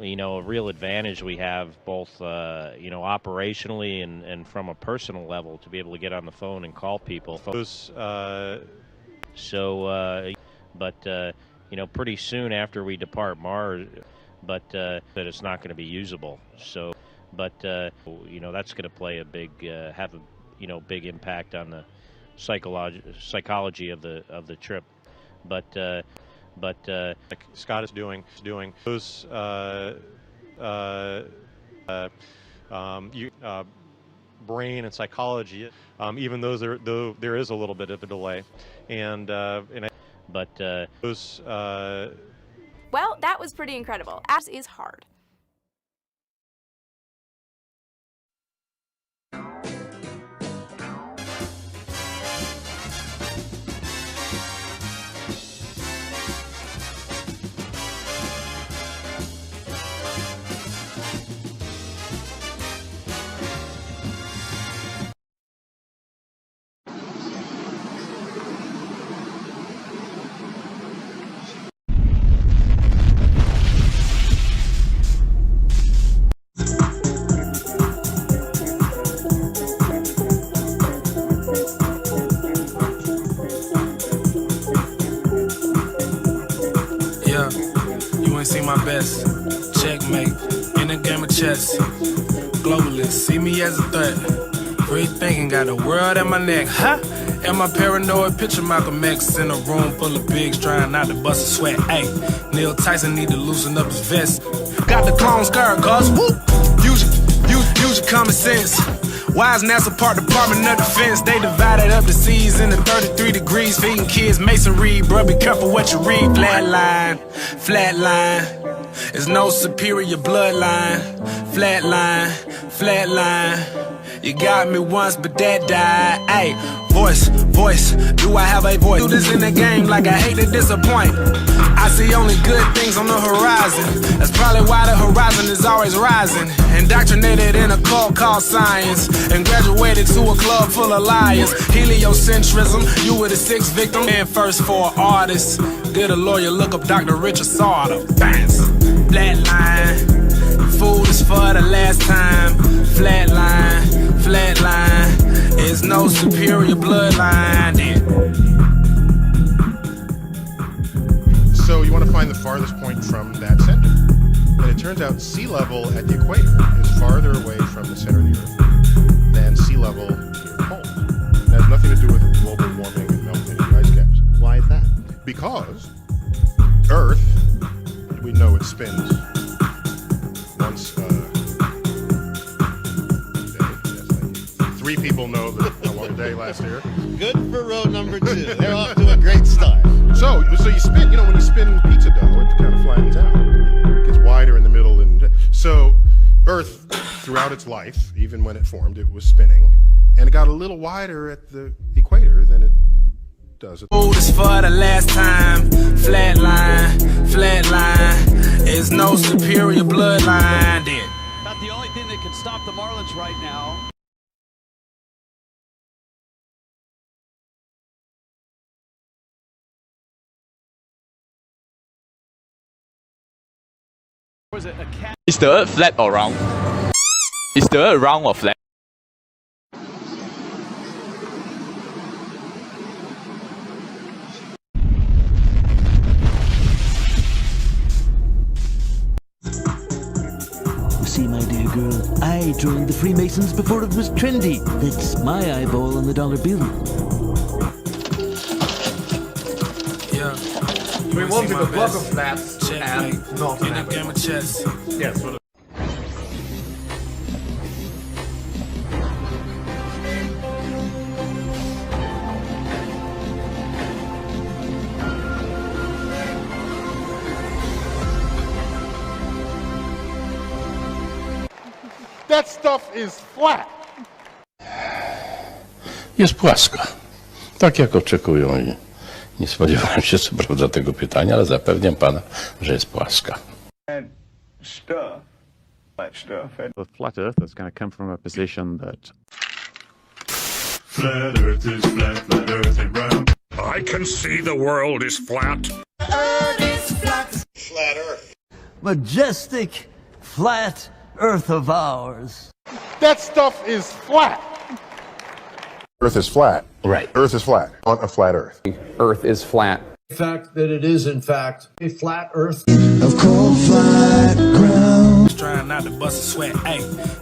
Speaker 16: a real advantage we have both operationally and from a personal level to be able to get on the phone and call people. Pretty soon after we depart Mars, that it's not going to be usable. So, that's going to play a big have a big impact on the psychology of the trip. Like Scott is doing those brain and psychology, even though there is a little bit of a delay,
Speaker 2: Well, that was pretty incredible. Abs is hard.
Speaker 5: See my best, checkmate, in a game of chess. Globalist, see me as a threat. Free thinking, got the world at my neck, huh? Am I paranoid? Picture Malcolm X in a room full of pigs trying not to bust a sweat. Hey, Neil Tyson need to loosen up his vest. Got the clone scar, cuz whoop. Use your common sense. Why is NASA part Department of Defense? They divided up the seas into 33 degrees, feeding kids masonry. Bruh, be careful what you read. Flatline. There's no superior bloodline. Flatline. You got me once, but that died. Ayy, voice. Do I have a voice? Do this in the game like I hate to disappoint. I see only good things on the horizon. That's probably why the horizon is always rising. Indoctrinated in a cult called science, and graduated to a club full of liars. Heliocentrism, you were the sixth victim. And first for artists, get a lawyer, look up Dr. Richard Sauter. Bounce, flatline. Food is for the last time. Flatline. There's no superior bloodline there.
Speaker 8: So you want to find the farthest point from that center. And it turns out sea level at the equator is farther away from the center of the Earth than sea level near the pole. It has nothing to do with global warming and melting of ice caps.
Speaker 4: Why is that?
Speaker 8: Because Earth, we know it spins once a day. Three people know how long a day lasts here.
Speaker 6: Good for row number 2. They're off to a great start.
Speaker 8: So you spin, when you spin pizza dough, it kind of flattens out. It gets wider in the middle. And so Earth, throughout its life, even when it formed, it was spinning. And it got a little wider at the equator than it does at the...
Speaker 5: Food is for the last time. Flatline. There's no superior bloodline there.
Speaker 23: Not the only thing that can stop the Marlins right now. Was it a cat?
Speaker 24: Is the Earth flat or round? Is the Earth round or flat?
Speaker 25: See, my dear girl, I joined the Freemasons before it was trendy. That's my eyeball on the dollar bill.
Speaker 5: Yeah.
Speaker 3: We wanted a block of flats and not
Speaker 5: in a game of chess.
Speaker 3: Yes.
Speaker 8: That stuff is flat.
Speaker 26: Jest płaska. Tak jak oczekują i nie spodziewałem się co prawda tego pytania, ale zapewniam pana, że jest płaska.
Speaker 27: With flat Earth, that's going to come from a position that
Speaker 11: Flat Earth is flat, flat Earth ain't round. I can see the world is flat.
Speaker 7: Earth is
Speaker 6: Flat Earth.
Speaker 25: Majestic, flat Earth of ours.
Speaker 8: That stuff is flat. Earth is flat.
Speaker 26: Right.
Speaker 8: Earth is flat. On a flat Earth.
Speaker 26: Earth is flat.
Speaker 3: The fact that it is, in fact, a flat Earth.
Speaker 25: Of cold, flat ground.
Speaker 5: Trying not to bust a sweat. Hey,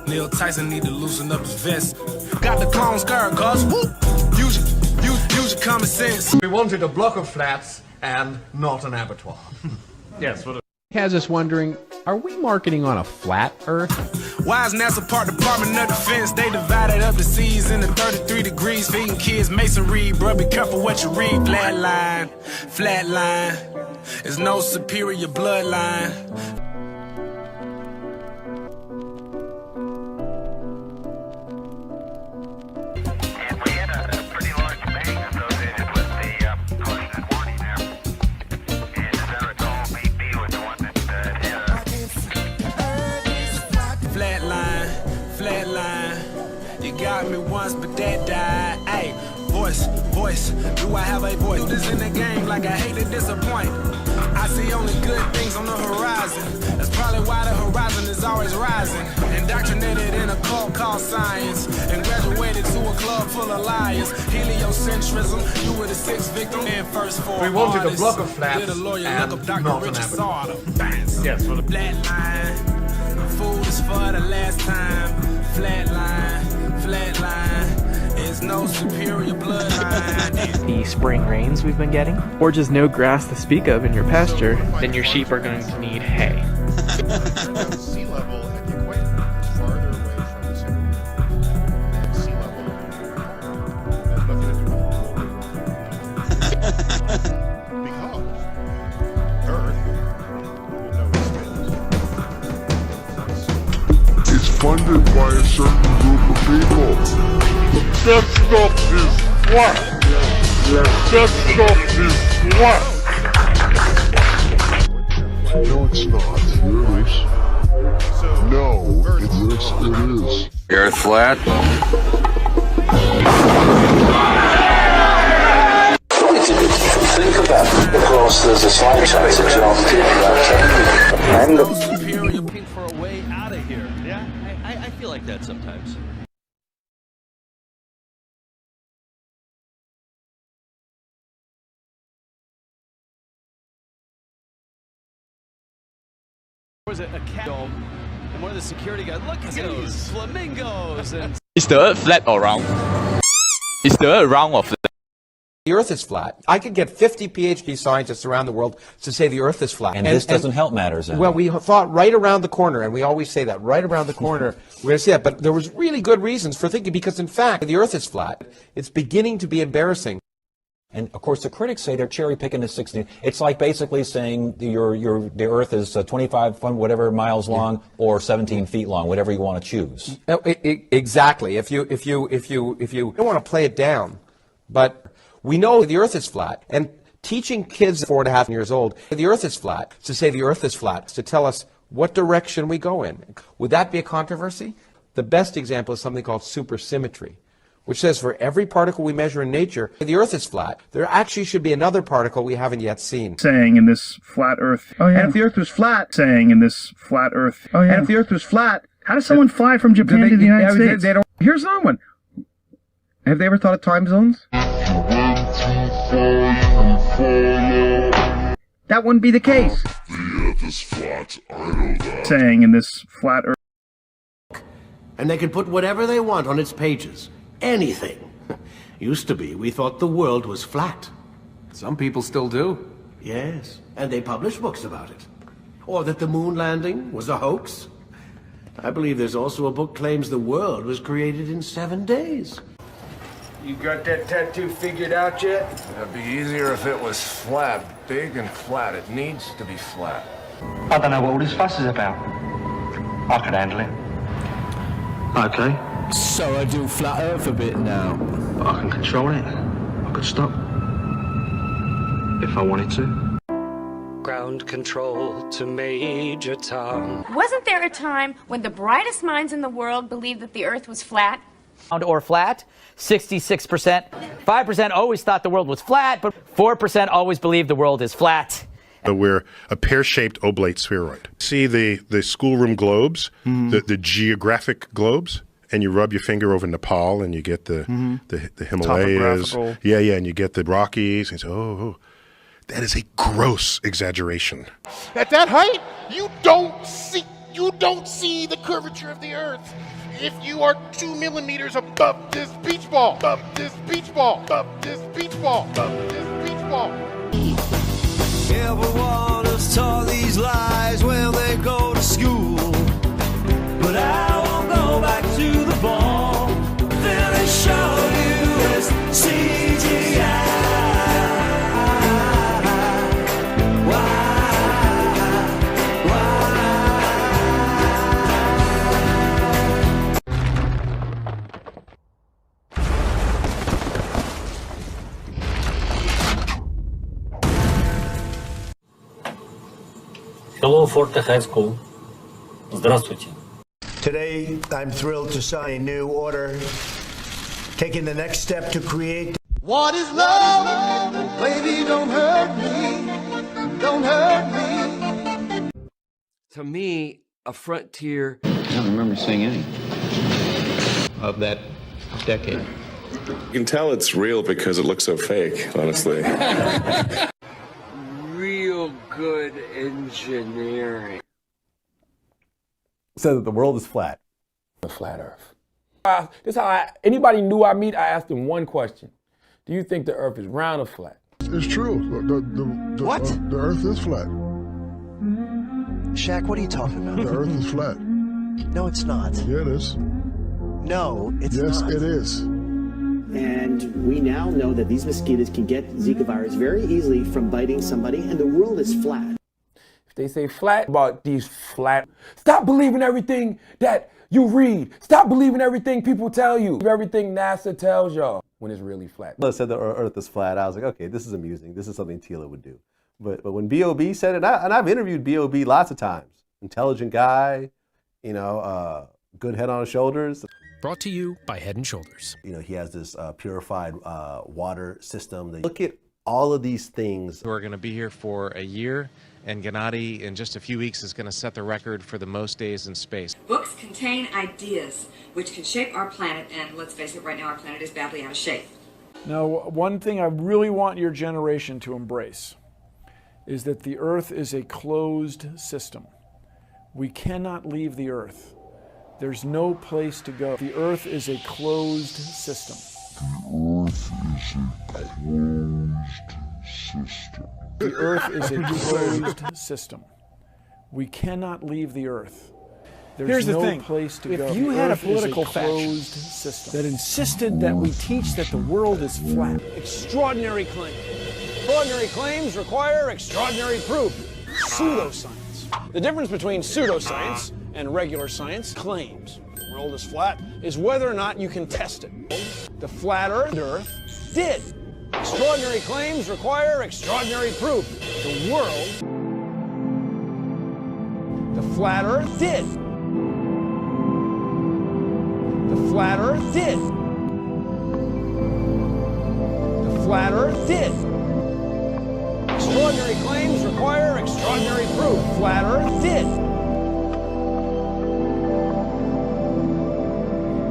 Speaker 5: Neil Tyson need to loosen up his vest. Got the clone skirt, cuz whoop. Use your common sense.
Speaker 3: We wanted a block of flats and not an abattoir.
Speaker 1: Yes, what has us wondering, are we marketing on a flat Earth?
Speaker 5: Why is NASA Park Department of Defense? They divided up the seas into 33 degrees, feeding kids masonry. Bro, be careful what you read. Flatline, flatline. There's no superior bloodline. Flatline, you got me once, but that died. Hey, voice, do I have a voice? This in the game like I hate to disappoint. I see only good things on the horizon. That's probably why the horizon is always rising. Indoctrinated in a cult called science, and graduated to a club full of liars. Heliocentrism, you were the sixth victim and first four.
Speaker 3: We wanted
Speaker 5: artists.
Speaker 3: a block of flats
Speaker 5: Did a lawyer
Speaker 3: and
Speaker 5: look up Dr.
Speaker 3: not an
Speaker 5: Richard
Speaker 3: abattoir.
Speaker 5: Sauter?
Speaker 1: Yes, for the
Speaker 5: Flatline, food is for the last time. Flatline, there's no superior bloodline.
Speaker 12: The spring rains we've been getting, or just no grass to speak of in your pasture, then your sheep are going to need hay.
Speaker 8: Sea level at the equator is farther away from the center. And sea level has nothing to do with because Earth will know its
Speaker 9: It's funded by a certain group of people. That stuff is flat. That stuff is flat. No, it's not. No, it is.
Speaker 26: Earth flat.
Speaker 7: Think about it. Of course, there's a slight chance that you're not feeling that.
Speaker 19: Looking for a way out of here. Yeah, I feel like that sometimes.
Speaker 23: Was it a cat? And one of the security guys, look at these flamingos. And
Speaker 24: Is the Earth flat or round? Is the Earth round or flat?
Speaker 14: The Earth is flat. I could get 50 PhD scientists around the world to say the Earth is flat.
Speaker 13: And this doesn't help matters.
Speaker 14: Well, we thought right around the corner, and we always say that, right around the corner, we're going to see that. But there was really good reasons for thinking, because in fact, the Earth is flat. It's beginning to be embarrassing.
Speaker 13: And of course, the critics say they're cherry picking the 16. It's like basically saying the Earth is 25 whatever miles long or 17 feet long, whatever you want to choose.
Speaker 14: Exactly. If you don't want to play it down, but we know the Earth is flat, and teaching kids 4.5 years old the Earth is flat, to say the Earth is flat, to tell us what direction we go in, would that be a controversy? The best example is something called supersymmetry, which says for every particle we measure in nature, the Earth is flat. There actually should be another particle we haven't yet seen.
Speaker 27: Saying in this flat Earth. Oh, yeah. And if the Earth was flat, saying in this flat Earth. Oh, yeah. And if the Earth was flat, how does someone fly from Japan to the United States? They don't. Here's another one. Have they ever thought of time zones? That wouldn't be the case.
Speaker 9: The Earth is flat. I know that.
Speaker 27: Saying in this flat Earth.
Speaker 6: And they can put whatever they want on its pages. Anything. Used to be, we thought the world was flat.
Speaker 3: Some people still do.
Speaker 6: Yes, and they publish books about it. Or that the moon landing was a hoax. I believe there's also a book claims the world was created in 7 days.
Speaker 15: You got that tattoo figured out yet?
Speaker 17: It'd be easier if it was flat. Big and flat. It needs to be flat.
Speaker 18: I don't know what all this fuss is about. I could handle it.
Speaker 25: Okay.
Speaker 18: So I do flat Earth a bit now.
Speaker 25: But I can control it. I could stop. If I wanted to.
Speaker 20: Ground control to Major Tom.
Speaker 28: Wasn't there a time when the brightest minds in the world believed that the Earth was flat?
Speaker 29: Or flat, 66%. 5% always thought the world was flat, but 4% always believe the world is flat.
Speaker 8: We're a pear-shaped oblate spheroid. See the schoolroom globes, the geographic globes, and you rub your finger over Nepal and you get the Himalayas. Yeah, and you get the Rockies. And you say, oh, that is a gross exaggeration.
Speaker 1: At that height, you don't see the curvature of the Earth. If you are 2 millimeters above this beach ball, above this beach ball, above this beach ball, above this beach ball.
Speaker 7: Everyone has taught these lies when they go to school, but I won't go back to the ball. Then they show you as CGI.
Speaker 2: Hello, Forte High School. Здравствуйте.
Speaker 4: Today, I'm thrilled to sign a new order, taking the next step to create.
Speaker 1: What is love? Baby, don't hurt me. Don't hurt me.
Speaker 10: To me, a frontier.
Speaker 11: I don't remember seeing any of that decade.
Speaker 16: You can tell it's real because it looks so fake, honestly.
Speaker 10: Real good engineering.
Speaker 21: Said that the world is flat.
Speaker 22: The flat Earth. This is how anybody new I meet, I ask them one question: do you think the Earth is round or flat?
Speaker 9: It's true.
Speaker 4: What?
Speaker 9: The Earth is flat.
Speaker 4: Shaq, what are you talking about?
Speaker 9: The Earth is flat.
Speaker 4: No, it's not.
Speaker 9: Yeah, it is.
Speaker 4: No, it's not.
Speaker 9: Yes, it is.
Speaker 29: And we now know that these mosquitoes can get Zika virus very easily from biting somebody, and the world is flat.
Speaker 22: If they say flat about these flat, stop believing everything that you read. Stop believing everything people tell you. Everything NASA tells y'all when it's really flat.
Speaker 21: I said the Earth is flat. I was like, okay, this is amusing. This is something Tila would do. But when B.O.B. said it, and I've interviewed B.O.B. lots of times. Intelligent guy, good head on his shoulders.
Speaker 30: Brought to you by Head & Shoulders.
Speaker 21: He has this purified water system. Look at all of these things.
Speaker 31: We're going to be here for a year, and Gennady in just a few weeks is going to set the record for the most days in space.
Speaker 32: Books contain ideas which can shape our planet, and let's face it, right now our planet is badly out of shape.
Speaker 33: Now, one thing I really want your generation to embrace is that the Earth is a closed system. We cannot leave the Earth. There's no place to go. The Earth is a closed system. The Earth is a closed system. We cannot leave the Earth. There's no place to go.
Speaker 3: If you had a political faction that insisted that we teach that the world is flat, extraordinary claim. Extraordinary claims require extraordinary proof. Pseudoscience. The difference between pseudoscience and regular science claims the world is flat is whether or not you can test it. The flat Earth did. Extraordinary claims require extraordinary proof. The world, the flat Earth did. The flat Earth did. The flat Earth did. Extraordinary claims require extraordinary proof. Flat Earth did.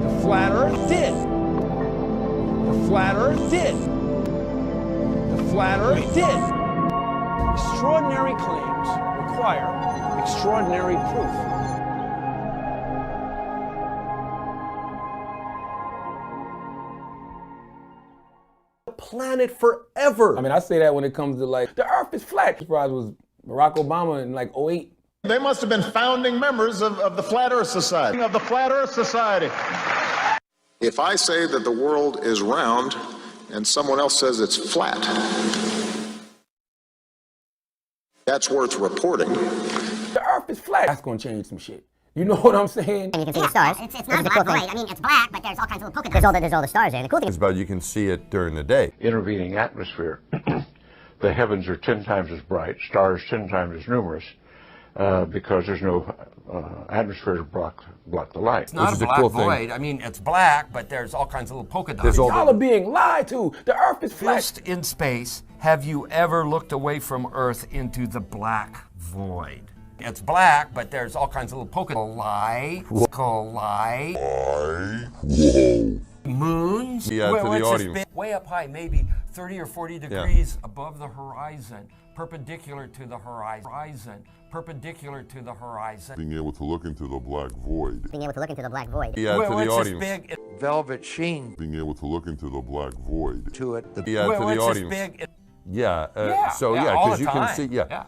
Speaker 3: The flat Earth did. The flat Earth did. The flat Earth did. Extraordinary claims require extraordinary proof.
Speaker 21: Planet forever.
Speaker 22: I mean, I say that when it comes to the Earth is flat. Surprise was Barack Obama in 08.
Speaker 1: They must have been founding members of the Flat Earth Society. Of the Flat Earth Society.
Speaker 34: If I say that the world is round and someone else says it's flat, that's worth reporting.
Speaker 22: The Earth is flat. That's going to change some shit. You know what I'm saying?
Speaker 35: And you can see the stars. It's not black and white. I mean, it's black, but there's all kinds of little polka dots. There's all the stars there. And the cool thing
Speaker 36: is about you can see it during the day.
Speaker 37: Intervening atmosphere. The heavens are 10 times as bright, stars 10 times as numerous, because there's no atmosphere to block the light.
Speaker 14: It's not a black void. I mean, it's black, but there's all kinds of little polka dots.
Speaker 22: Y'all are being lied to. The Earth is flat.
Speaker 14: Just in space,
Speaker 10: Have you ever looked away from Earth into the black void? It's black, but there's all kinds of little polka lights.
Speaker 9: Whoa.
Speaker 10: Moons.
Speaker 36: Yeah, to the audience.
Speaker 10: Way up high, maybe 30 or 40 degrees above the horizon, perpendicular to the horizon. Perpendicular to the horizon.
Speaker 9: Being able to look into the black void.
Speaker 35: Being able to look into the black void.
Speaker 36: Yeah, to the audience.
Speaker 10: Big velvet sheen.
Speaker 9: Being able to look into the black void.
Speaker 10: To it.
Speaker 36: Yeah, to the audience. Because you can see. Yeah.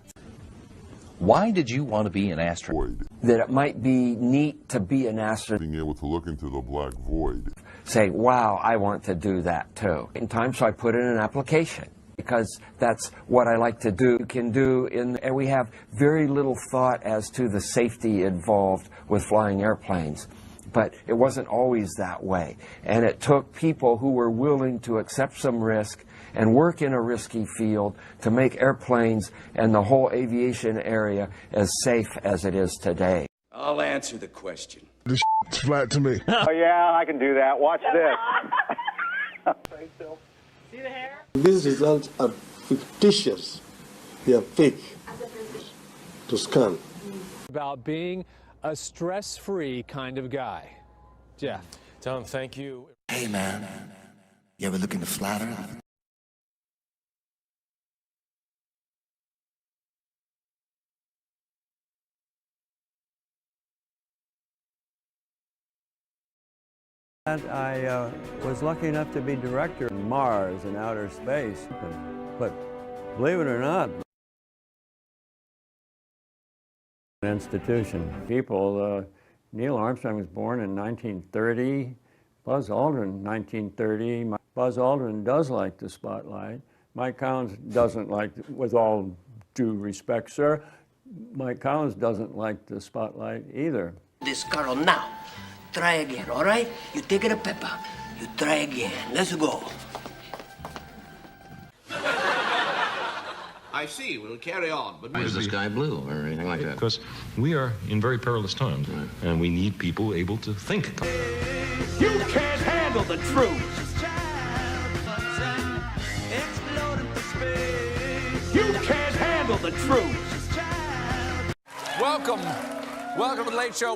Speaker 5: Why did you want to be an astronaut?
Speaker 10: That it might be neat to be an astronaut.
Speaker 9: Being able to look into the black void.
Speaker 10: Say, wow, I want to do that too. In time, so I put in an application because that's what I like to do. And we have very little thought as to the safety involved with flying airplanes. But it wasn't always that way. And it took people who were willing to accept some risk and work in a risky field to make airplanes and the whole aviation area as safe as it is today.
Speaker 6: I'll answer the question.
Speaker 9: This is flat to me.
Speaker 7: Oh yeah, I can do that. Watch this.
Speaker 8: See the hair?
Speaker 12: These results are fictitious. They are fake to scan.
Speaker 8: About being a stress-free kind of guy. Jeff. Tom, thank you.
Speaker 12: Hey man, you ever look into flat Earth?
Speaker 13: I was lucky enough to be director of Mars and outer space, but believe it or not, an institution. People, Neil Armstrong was born in 1930, Buzz Aldrin 1930. Buzz Aldrin does like the spotlight. Mike Collins doesn't like, with all due respect, sir, Mike Collins doesn't like the spotlight either.
Speaker 12: This, Carl, now. Try again, all right? You take it a pepper. You try again. Let's go.
Speaker 11: I see. We'll carry on. But
Speaker 5: Why is the sky blue or anything like that?
Speaker 31: Because we are in very perilous times, and we need people able to think.
Speaker 8: You can't handle the truth. You can't handle the truth.
Speaker 15: Welcome to the Late Show.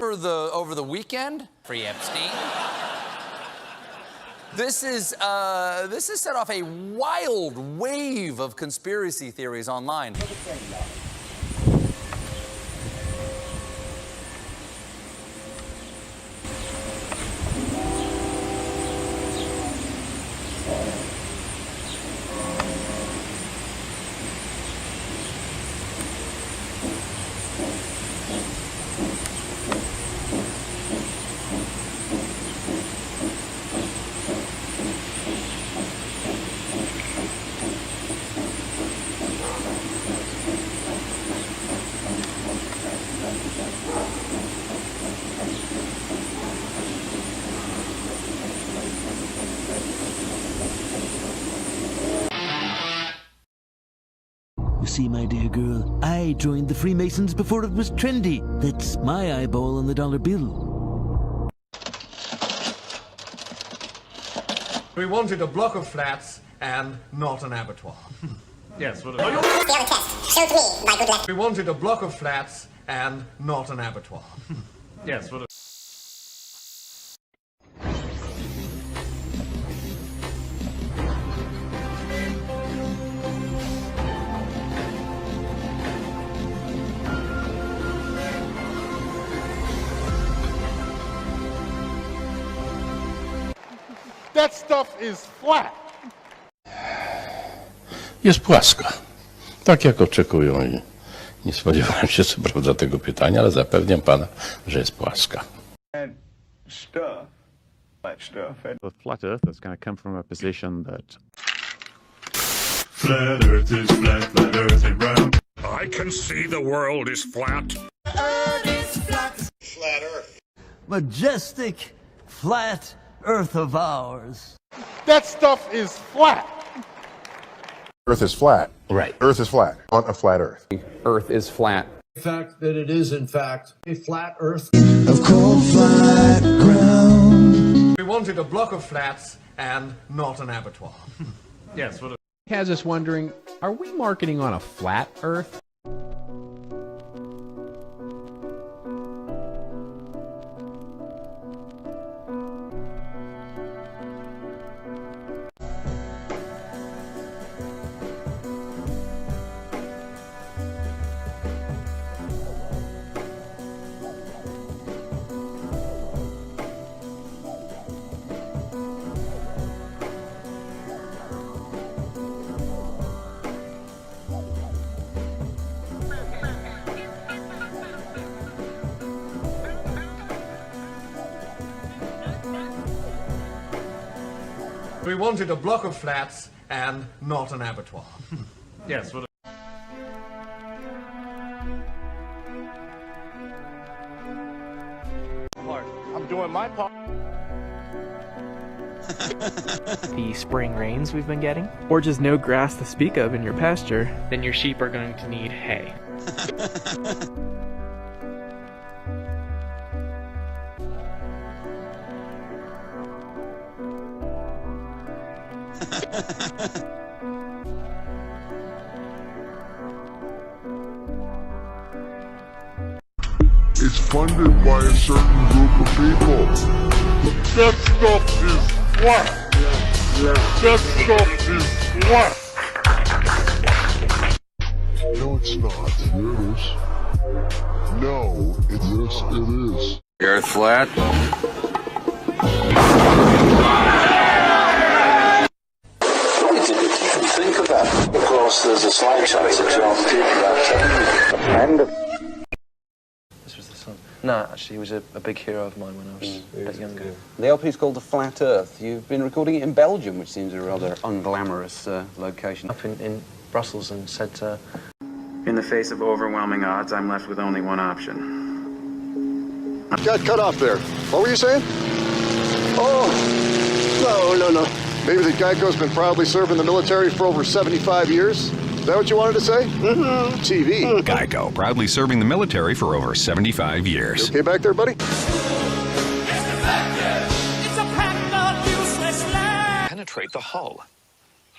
Speaker 15: Over the weekend, Free Epstein. This has set off a wild wave of conspiracy theories online.
Speaker 17: You see, my dear girl, I joined the Freemasons before it was trendy. That's my eyeball on the dollar bill.
Speaker 11: We wanted a block of flats and not an abattoir. Yes, what
Speaker 35: Show to me, my good luck.
Speaker 11: We wanted a block of flats and not an abattoir. Yes, what
Speaker 1: That stuff is flat.
Speaker 18: Jest płaska. Tak jak oczekują i nie spodziewałem się co prawda tego pytania, ale zapewniam pana, że jest płaska.
Speaker 19: With flat Earth, that's going to come from a position that
Speaker 9: Flat Earth is flat, flat Earth is round.
Speaker 18: I can see the world is flat.
Speaker 12: Earth is flat. Flat Earth.
Speaker 17: Majestic, flat Earth of ours.
Speaker 1: That stuff is flat.
Speaker 36: Earth is flat.
Speaker 18: Right.
Speaker 36: Earth is flat. On a flat Earth.
Speaker 12: Earth is flat. The fact that it is, in fact, a flat Earth. Of cold, flat ground.
Speaker 11: We wanted a block of flats and not an abattoir. Yes, what
Speaker 12: Has us wondering,
Speaker 2: Are we marketing on a flat Earth?
Speaker 11: We wanted a block of flats and not an abattoir.
Speaker 19: Yes. Well,
Speaker 7: I'm doing my part.
Speaker 3: The spring rains we've been getting, or just no grass to speak of in your pasture, then your sheep are going to need hay.
Speaker 9: It's funded by a certain group of people. That stuff is flat. That stuff is flat. No, it's not. Here it is. No, yes, it is.
Speaker 6: The Earth flat?
Speaker 4: Think of that. Of course, there's a slight chance that John did that.
Speaker 3: This was the sun. No, actually, he was a big hero of mine when I was a bit younger.
Speaker 16: The LP's called The Flat Earth. You've been recording it in Belgium, which seems a rather unglamorous location.
Speaker 3: Up in Brussels and said,
Speaker 20: In the face of overwhelming odds, I'm left with only one option.
Speaker 21: Got cut off there. What were you saying? Oh, no. Maybe the Geico's been proudly serving the military for over 75 years? Is that what you wanted to say? Mm-hmm. TV.
Speaker 23: Geico, proudly serving the military for over 75 years.
Speaker 21: You okay back there, buddy?
Speaker 24: Penetrate the hull.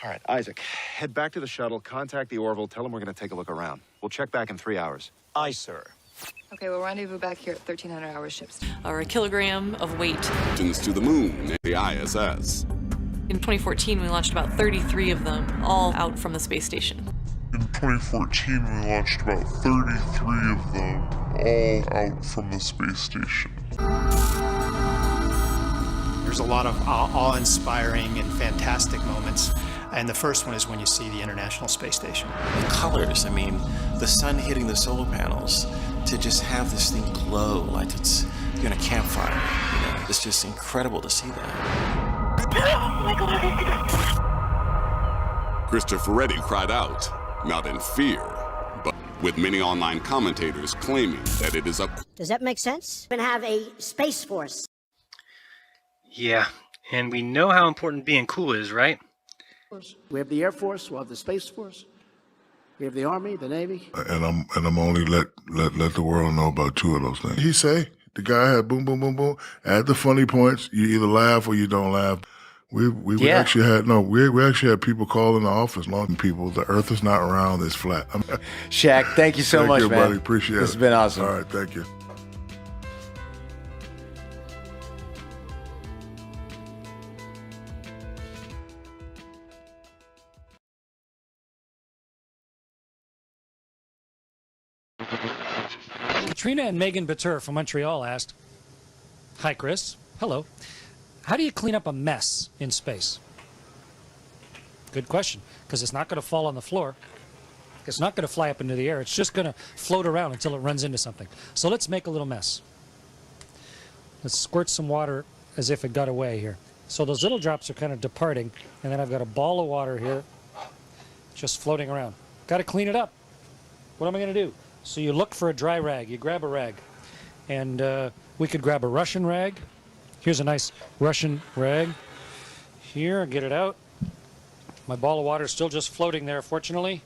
Speaker 24: All right, Isaac, head back to the shuttle, contact the Orville, tell them we're going to take a look around. We'll check back in 3 hours. Aye, sir.
Speaker 25: Okay, we'll rendezvous back here at 1,300-hour ships. Or a kilogram of weight.
Speaker 26: To the moon, the ISS.
Speaker 25: In 2014, we launched about 33 of them, all out from the space station.
Speaker 9: In 2014, we launched about 33 of them, all out from the space station.
Speaker 27: There's a lot of awe-inspiring and fantastic moments. And the first one is when you see the International Space Station.
Speaker 24: The colors, I mean, the sun hitting the solar panels, to just have this thing glow like it's in a campfire, you know, it's just incredible to see that.
Speaker 26: Christopher Reddy cried out, not in fear, but with many online commentators claiming that it is a...
Speaker 35: Does that make sense? We're gonna have a space force.
Speaker 3: yeah, and we know how important being cool is, right?
Speaker 28: We have the Air Force, we'll have the Space Force, we have the Army, the Navy.
Speaker 9: And I'm only let the world know about 2 of those things. He say, the guy had boom, boom, boom, boom. At the funny points, you either laugh or you don't laugh. We actually had people call in the office, long people. The Earth is not round; it's flat.
Speaker 29: Shaq, thank you so much,
Speaker 9: man.
Speaker 29: man.
Speaker 9: Buddy. Appreciate it.
Speaker 29: This has been awesome.
Speaker 9: All right, thank you.
Speaker 30: Katrina and Megan Batur from Montreal asked, "Hi, Chris. Hello. How do you clean up a mess in space?" Good question, because it's not going to fall on the floor. It's not going to fly up into the air. It's just going to float around until it runs into something. So let's make a little mess. Let's squirt some water as if it got away here. So those little drops are kind of departing, and then I've got a ball of water here just floating around. Got to clean it up. What am I going to do? So you look for a dry rag. You grab a rag. And we could grab a Russian rag. Here's a nice Russian rag. Here, get it out. My ball of water is still just floating there, fortunately.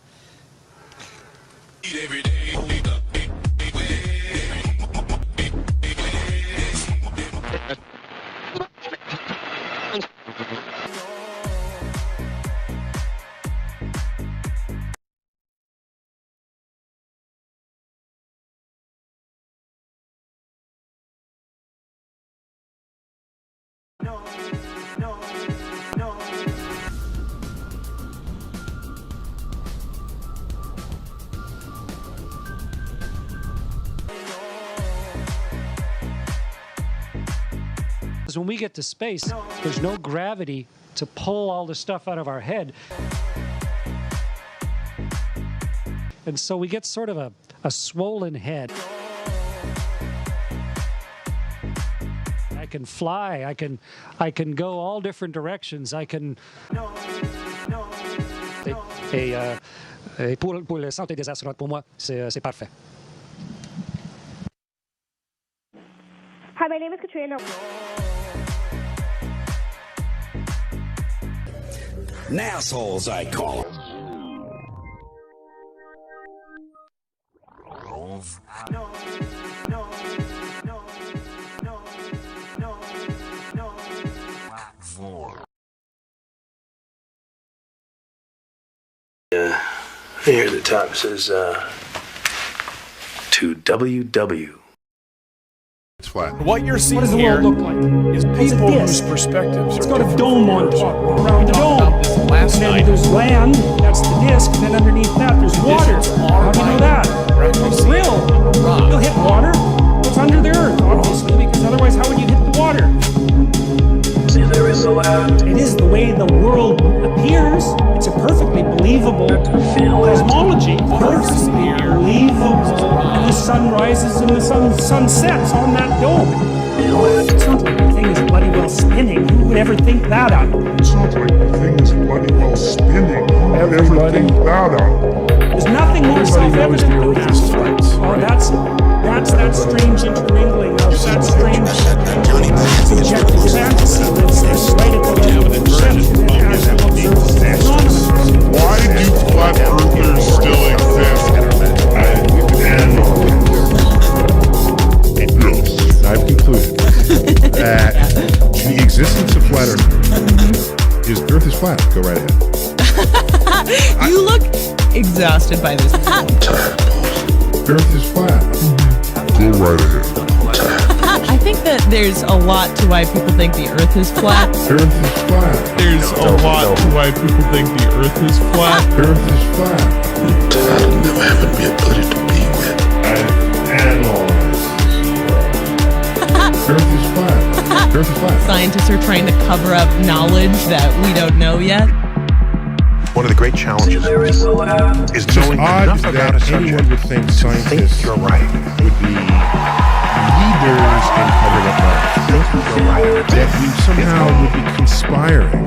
Speaker 30: When we get to space, there's no gravity to pull all the stuff out of our head. And so we get sort of a swollen head. I can fly, I can go all different directions, I can... Pour la santé des astronautes, pour moi, c'est parfait.
Speaker 1: Hi, my name is Katrina.
Speaker 6: Nassholes, I call them.
Speaker 5: Here at the top says to WW.
Speaker 9: It's flat.
Speaker 8: What you're seeing
Speaker 30: What does the
Speaker 8: here
Speaker 30: world look like?
Speaker 8: is people whose perspectives
Speaker 30: It's
Speaker 8: are
Speaker 30: got a
Speaker 8: different
Speaker 30: dome
Speaker 8: from
Speaker 30: on
Speaker 8: yours.
Speaker 30: top. Around the dome.
Speaker 8: Last
Speaker 30: And then
Speaker 8: night.
Speaker 30: there's land, that's the disc, and then underneath that there's water. How do you know that? Real. You'll hit water. What's under the earth, obviously, because otherwise how would you hit the water?
Speaker 1: See, there is a land.
Speaker 30: It is the way the world appears. It's a perfectly believable cosmology. Perfectly believable. And the sun rises and the sun sets on that dome. It's not like the thing is bloody well spinning. Who would ever think that up?
Speaker 9: It's not like the thing is bloody well spinning. I'd ever think that up.
Speaker 30: There's nothing more self-evident than that. Oh, that's that strange intermingling of that strange subjective fantasy that's right at the level of perception and has that phenomenon.
Speaker 9: Why do flat earthers still exist? Yes, I've concluded that the existence of flat earth is Earth is flat. Go right ahead.
Speaker 10: You look exhausted by this.
Speaker 9: Earth is flat. Go right ahead.
Speaker 10: I think that there's a lot to why people think the Earth is flat.
Speaker 9: Earth is flat.
Speaker 8: There's a lot to why people think the Earth is flat.
Speaker 9: Earth is flat.
Speaker 4: I'll never have the ability to be with.
Speaker 9: Earth is flat. Earth is flat.
Speaker 10: Scientists are trying to cover up knowledge that we don't know yet.
Speaker 12: One of the great challenges is knowing enough about a subject
Speaker 9: would think scientists
Speaker 12: you're right.
Speaker 9: would be leaders in covering up knowledge. That we somehow would be conspiring.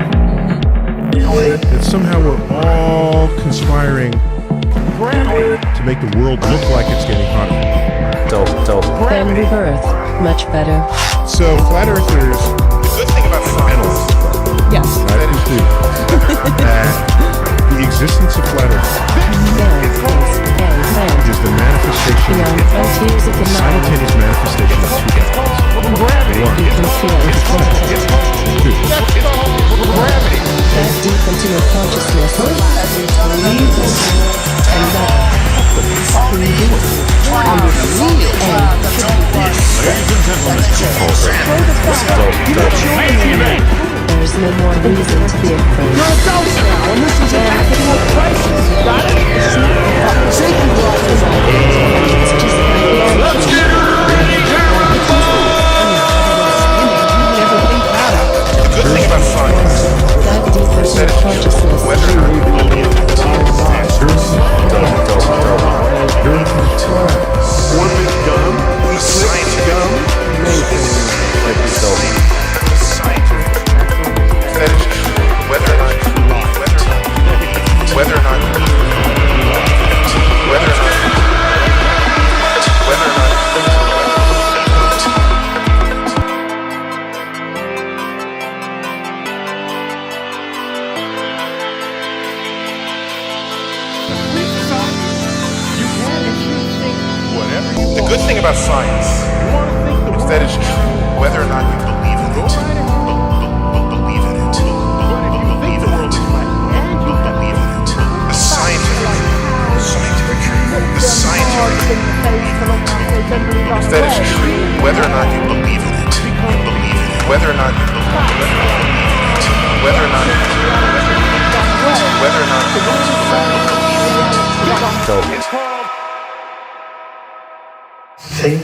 Speaker 9: That somehow we're all conspiring to make the world look like it's getting hotter.
Speaker 13: And rebirth, much better.
Speaker 9: So flat earthers,
Speaker 12: The good thing about science
Speaker 10: Yes.
Speaker 9: I conclude that the existence of flat earth is the manifestation, simultaneous manifestation of two factors.
Speaker 13: Gravity. That deep into your consciousness. And that there's no more reason to be afraid.
Speaker 28: You're adults now, and this is an actual crisis. You got it? It's not the safety blockers.
Speaker 13: Let's
Speaker 28: get ready to rumble! You never think that up.
Speaker 12: The good thing about science
Speaker 13: that deep into your consciousness.
Speaker 12: whether or not you believe it. Orbit gum, eclipse gum, that is true. Whether or not you believe it. Whether or not you believe it. Whether or not the good thing about science is that it's true whether or not you believe in it. Believe in it. Believe in it. Believe in it. The scientific truth is that it's true whether or not you believe in it. Believe in it. Whether or not you believe whether or not you believe it.
Speaker 5: See?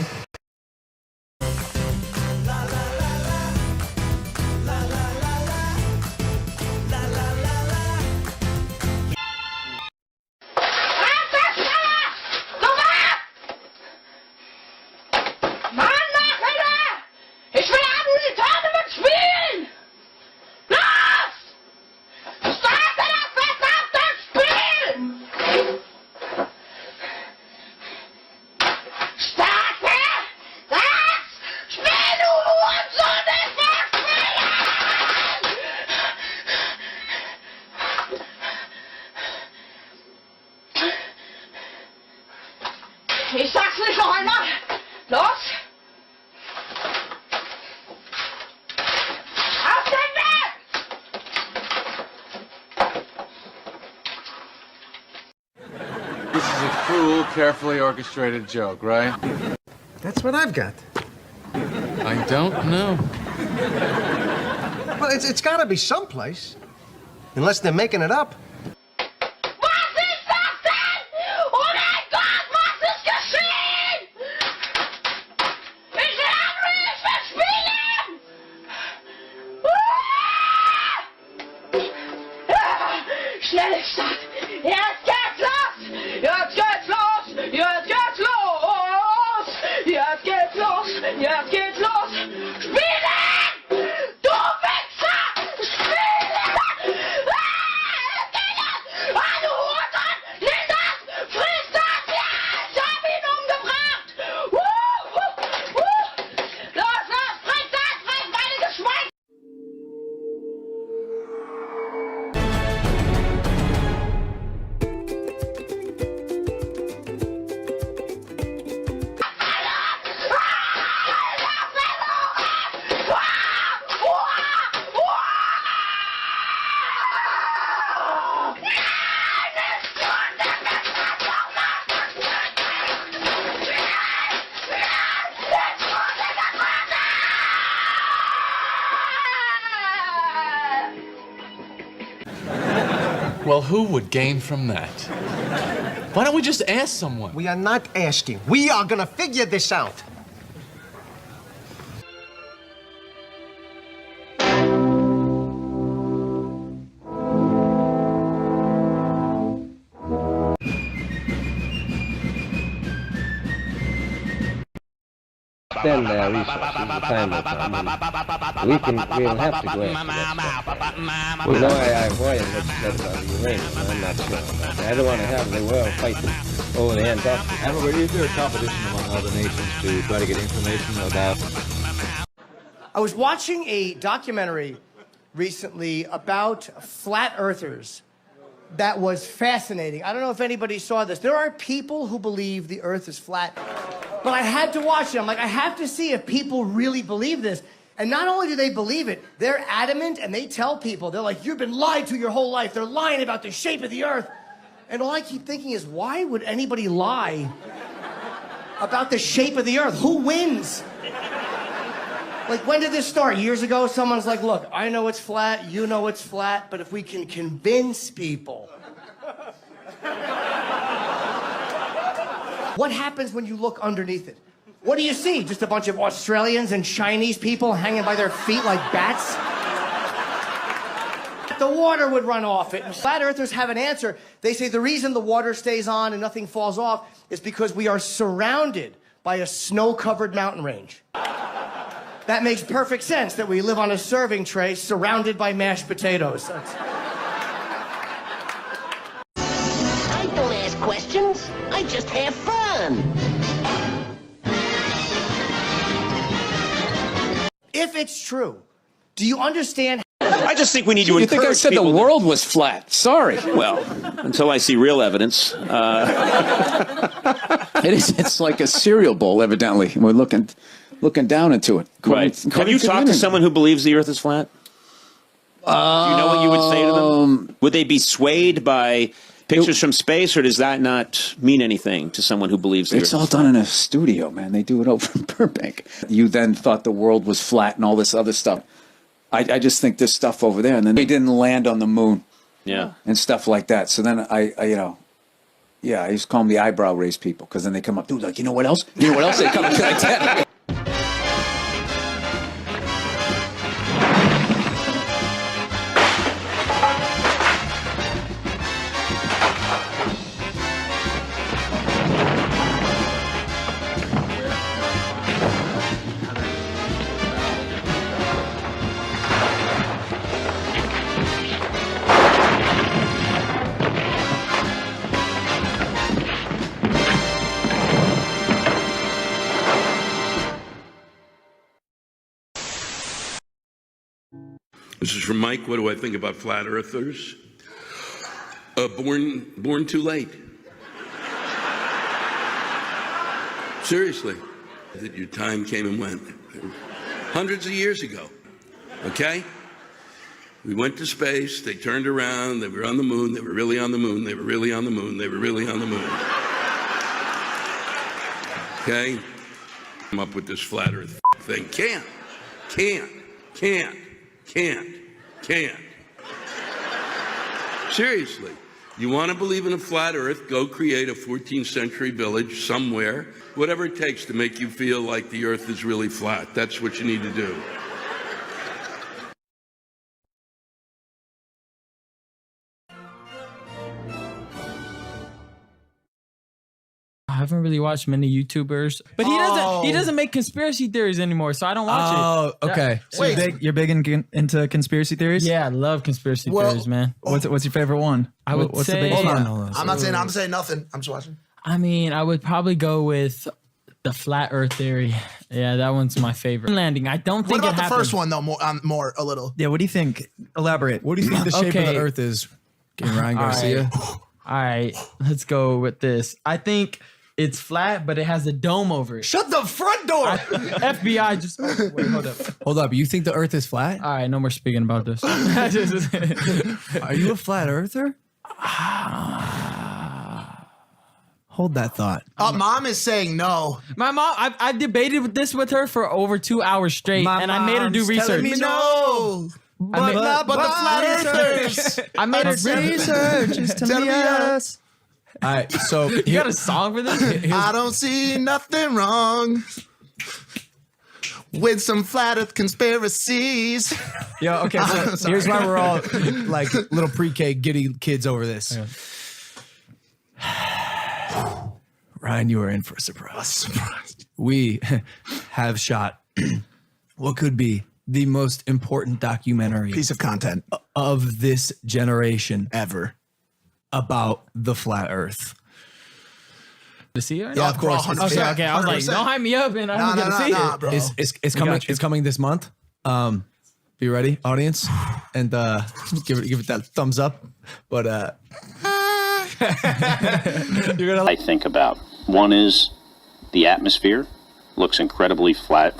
Speaker 1: Ich sag's nicht noch einmal. Los! Auf den Weg!
Speaker 2: This is a cruel, carefully orchestrated joke, right?
Speaker 28: That's what I've got.
Speaker 2: I don't know.
Speaker 28: Well, it's got to be someplace. Unless they're making it up.
Speaker 1: Schnelle Stadt! Jetzt geht's los! Jetzt geht's los! Jetzt geht's los! Jetzt geht's los! Jetzt geht's los! Spielen! Du Wichser! Spielen! Ah, du Hurensohn! Nimm das! Friss das! Ja! Ich hab ihn umgebracht! Los, los! Friss das! Friss meine Geschweine!
Speaker 2: Well, who would gain from that? Why don't we just ask someone?
Speaker 28: We are not asking. We are gonna figure this out.
Speaker 7: Extend their resources the time will come, and we'll have to go after that stuff. You know, I've always said about the uranium, I'm not sure about that. I don't want to have the world fighting over the Antarctica.
Speaker 11: However, is there a competition among other nations to try to get information about...
Speaker 14: I was watching a documentary recently about flat earthers that was fascinating. I don't know if anybody saw this. There are people who believe the earth is flat. But I had to watch it. I'm like, I have to see if people really believe this. And not only do they believe it, they're adamant and they tell people, they're like, you've been lied to your whole life. They're lying about the shape of the earth. And all I keep thinking is, why would anybody lie about the shape of the earth? Who wins? Like, when did this start? Years ago, someone's like, look, I know it's flat, you know it's flat, but if we can convince people. What happens when you look underneath it? What do you see? Just a bunch of Australians and Chinese people hanging by their feet like bats? The water would run off it. And flat earthers have an answer. They say the reason the water stays on and nothing falls off is because we are surrounded by a snow-covered mountain range. That makes perfect sense that we live on a serving tray surrounded by mashed potatoes.
Speaker 15: I don't ask questions. I just have fun.
Speaker 14: If it's true, do you understand?
Speaker 16: I just think we need to encourage
Speaker 17: people. You think I said the world was flat? Sorry.
Speaker 16: Well, until I see real evidence.
Speaker 17: It's like a cereal bowl, evidently. We're looking down into it.
Speaker 16: Right. Have you talked to someone who believes the earth is flat? Do you know what you would say to them? Would they be swayed by pictures from space, or does that not mean anything to someone who believes the earth is flat?
Speaker 17: It's all done in a studio, man. They do it over in Burbank. You then thought the world was flat and all this other stuff. I just think this stuff over there, and then they didn't land on the moon.
Speaker 16: Yeah.
Speaker 17: And stuff like that. So then I I used to call them the eyebrow raise people, because then they come up, dude, like, you know what else? You know what else? They come up to like that.
Speaker 18: This is from Mike. What do I think about flat earthers? Born too late. Seriously. That your time came and went. Hundreds of years ago. Okay? We went to space. They turned around. They were on the moon. They were really on the moon. They were really on the moon. They were really on the moon. Okay? Come up with this flat earth thing. Can't. Seriously. You want to believe in a flat earth, go create a 14th century village somewhere. Whatever it takes to make you feel like the earth is really flat. That's what you need to do.
Speaker 19: I haven't really watched many YouTubers, but he doesn't make conspiracy theories anymore, so I don't watch it.
Speaker 20: Oh, okay. So you're big into conspiracy theories?
Speaker 19: Yeah, I love conspiracy theories, man.
Speaker 20: What's your favorite one?
Speaker 19: What's
Speaker 20: the biggest one?
Speaker 21: I'm not saying nothing. I'm just watching.
Speaker 19: I mean, I would probably go with the flat Earth theory. Yeah, that one's my favorite. Landing. I don't think.
Speaker 21: What about the first one though? More a little.
Speaker 20: Yeah. What do you think? Elaborate. What do you think the shape of the Earth is? Ryan Garcia.
Speaker 19: All right, let's go with this. I think it's flat, but it has a dome over it.
Speaker 21: Shut the front door.
Speaker 19: FBI just wait, hold up.
Speaker 20: Hold up. You think the Earth is flat?
Speaker 19: All right, no more speaking about this.
Speaker 20: Are you a flat earther? Hold that thought.
Speaker 21: Mom is saying no.
Speaker 19: My mom, I debated this with her for over 2 hours straight, and I made her do research.
Speaker 21: Telling me no. But the flat earthers.
Speaker 19: I made her
Speaker 21: research. Is telling me yes.
Speaker 20: All right, so
Speaker 19: you got a song for this?
Speaker 21: I don't see nothing wrong with some flat earth conspiracies.
Speaker 20: Yeah, okay, so here's why we're all like little pre-K giddy kids over this. Yeah. Ryan, you are in for a surprise. We have shot what could be the most important documentary
Speaker 21: piece of content
Speaker 20: of this generation ever about the flat earth.
Speaker 19: To see her?
Speaker 20: Yeah, of course.
Speaker 19: Okay. I was like, don't hype me up, and I'm gonna see it.
Speaker 21: Bro.
Speaker 20: It's coming. It's coming this month. Be ready, audience, and give it that thumbs up. But you're gonna.
Speaker 16: I think about one is the atmosphere looks incredibly flat.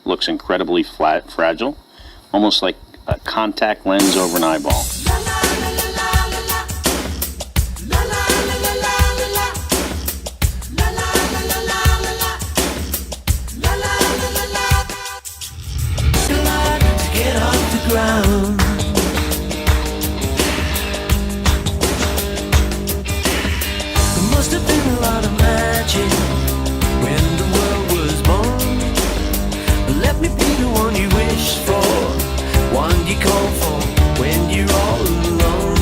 Speaker 16: Looks incredibly flat, fragile, almost like a contact lens over an eyeball.
Speaker 1: Get off the ground. There must have been a lot of magic when the Let me be the one you wish for, one you call for when you're all alone.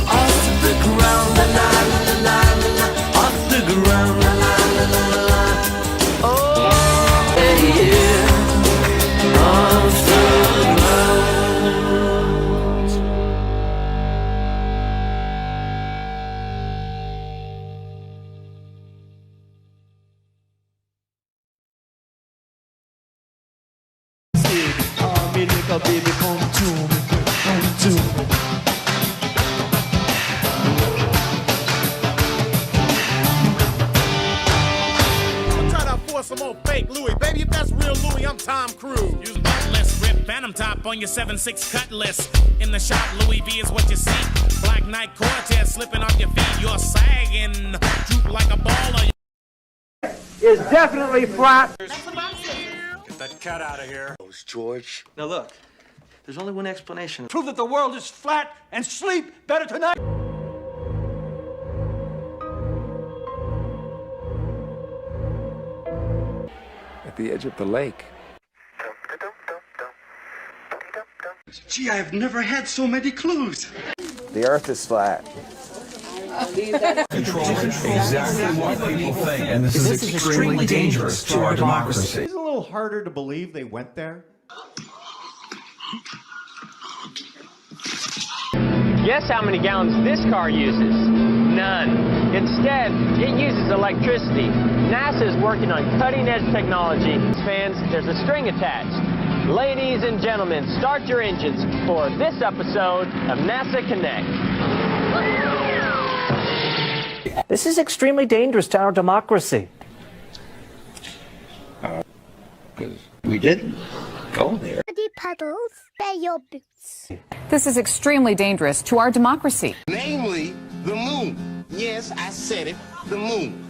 Speaker 1: Off the ground, la la la la la la. Off the ground, la la la la la la. Oh yeah, off the ground.
Speaker 3: Me little baby, come to me, come to me.
Speaker 12: I'm trying to afford some more fake Louis. Baby, if that's real Louis, I'm Tom Cruise.
Speaker 6: Use backless, rip phantom top on your 7.6 cutlass. In the shop, Louis V is what you see. Black Knight Cortez slipping off your feet. You're sagging, droop like a baller.
Speaker 21: Is definitely flat.
Speaker 12: Get that cat out of here.
Speaker 3: George. Now look, there's only one explanation. Prove that the world is flat and sleep better tonight.
Speaker 17: At the edge of the lake.
Speaker 3: Gee, I have never had so many clues.
Speaker 17: The earth is flat.
Speaker 20: Controlling exactly what people think, and this is extremely dangerous to our democracy.
Speaker 22: It's a little harder to believe they went there.
Speaker 23: Guess how many gallons this car uses? None. Instead, it uses electricity. NASA is working on cutting-edge technology. Fans, there's a string attached. Ladies and gentlemen, start your engines for this episode of NASA Connect.
Speaker 24: This is extremely dangerous to our democracy.
Speaker 17: Because we didn't go there.
Speaker 25: Puddles, spare your boots.
Speaker 26: This is extremely dangerous to our democracy.
Speaker 15: Namely, the moon. Yes, I said it, the moon.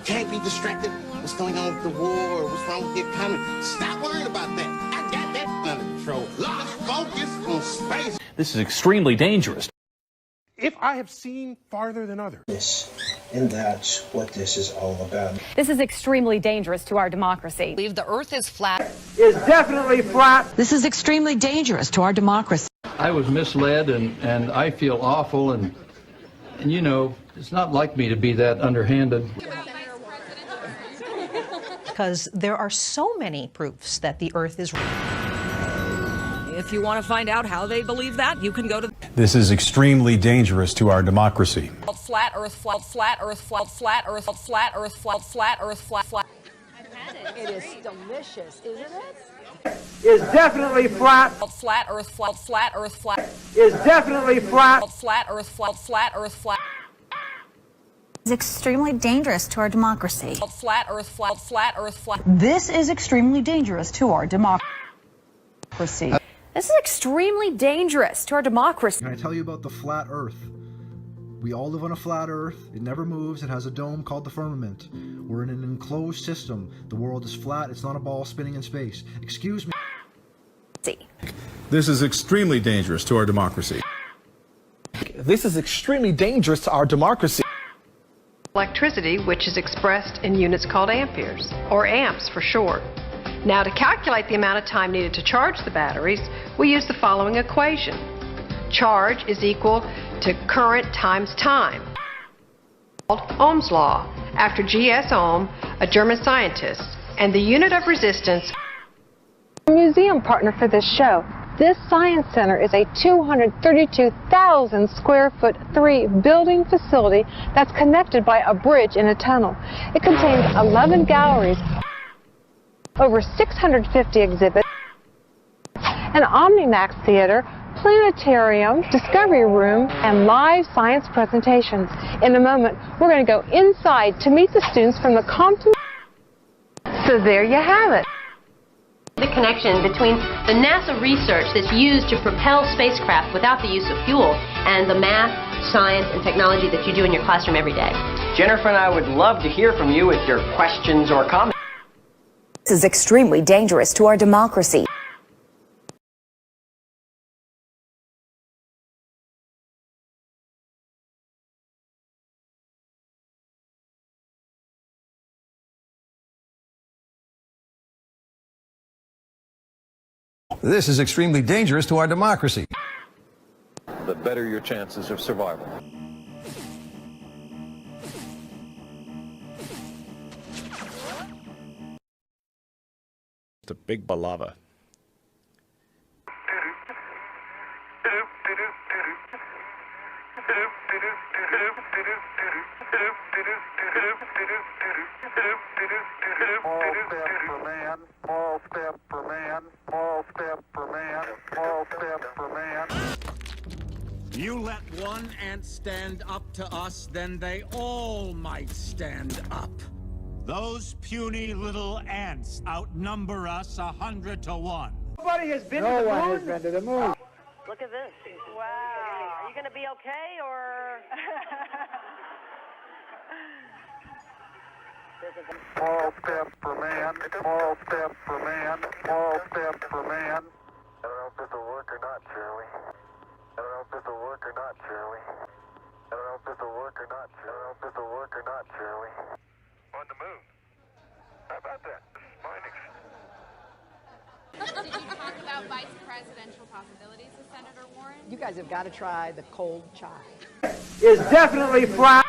Speaker 15: Can't be distracted. What's going on with the war? What's wrong with the economy? Stop worrying about that. I got that under control. Let's focus on space.
Speaker 27: This is extremely dangerous.
Speaker 12: If I have seen farther than others.
Speaker 29: And that's what this is all about.
Speaker 26: This is extremely dangerous to our democracy.
Speaker 30: Believe the earth is flat.
Speaker 21: Is definitely flat.
Speaker 30: This is extremely dangerous to our democracy.
Speaker 31: I was misled and I feel awful and you know, it's not like me to be that underhanded.
Speaker 30: Because there are so many proofs that the earth is
Speaker 32: If you want to find out how they believe that, you can go to
Speaker 33: This is extremely dangerous to our democracy.
Speaker 32: flat earth, flat earth, flat earth, flat earth, flat earth, flat.
Speaker 30: It is delicious, isn't it?
Speaker 21: Is definitely flat.
Speaker 32: Flat earth, flat earth, flat.
Speaker 21: Is definitely flat.
Speaker 32: Flat earth, flat earth, flat.
Speaker 34: Is extremely dangerous to our democracy.
Speaker 32: Flat earth, flat earth, flat.
Speaker 30: This is extremely dangerous to our democracy.
Speaker 26: This is extremely dangerous to our democracy.
Speaker 35: Can I tell you about the flat earth? We all live on a flat earth. It never moves. It has a dome called the firmament. We're in an enclosed system. The world is flat. It's not a ball spinning in space. Excuse me.
Speaker 33: This is extremely dangerous to our democracy.
Speaker 21: This is extremely dangerous to our democracy.
Speaker 36: Electricity, which is expressed in units called amperes, or amps for short. Now, to calculate the amount of time needed to charge the batteries, we use the following equation. Charge is equal to current times time, called Ohm's law, after G.S. Ohm, a German scientist, and the unit of resistance.
Speaker 37: Museum partner for this show. This science center is a 232,000 square foot 3-building facility that's connected by a bridge in a tunnel. It contains 11 galleries, over 650 exhibits, an Omnimax theater, planetarium, discovery room, and live science presentations. In a moment, we're going to go inside to meet the students from the Compton. So there you have it.
Speaker 38: The connection between the NASA research that's used to propel spacecraft without the use of fuel and the math, science, and technology that you do in your classroom every day.
Speaker 39: Jennifer and I would love to hear from you with your questions or comments.
Speaker 34: This is extremely dangerous to our democracy.
Speaker 1: This is extremely dangerous to our democracy.
Speaker 27: The better your chances of survival.
Speaker 2: It's a big balava.
Speaker 3: Small step for man, small step for man, small step for man.
Speaker 4: You let one ant stand up to us, then they all might stand up. Those puny little ants outnumber us 100 to 1.
Speaker 5: Nobody has been to the moon. No one has been to the moon.
Speaker 6: Look at this. Wow. Are you going to be okay, or?
Speaker 3: Small step for man, small step for man, small step for man. I don't know if this will work or not, Shirley. I don't know if this will work or not, Shirley. I don't know if this will work or not, Shirley. I don't know if this will work or not, Shirley. On the moon. How about that? This is findings.
Speaker 7: Did you talk about vice presidential possibilities with Senator Warren?
Speaker 8: You guys have got to try the cold chai.
Speaker 5: Is definitely flat.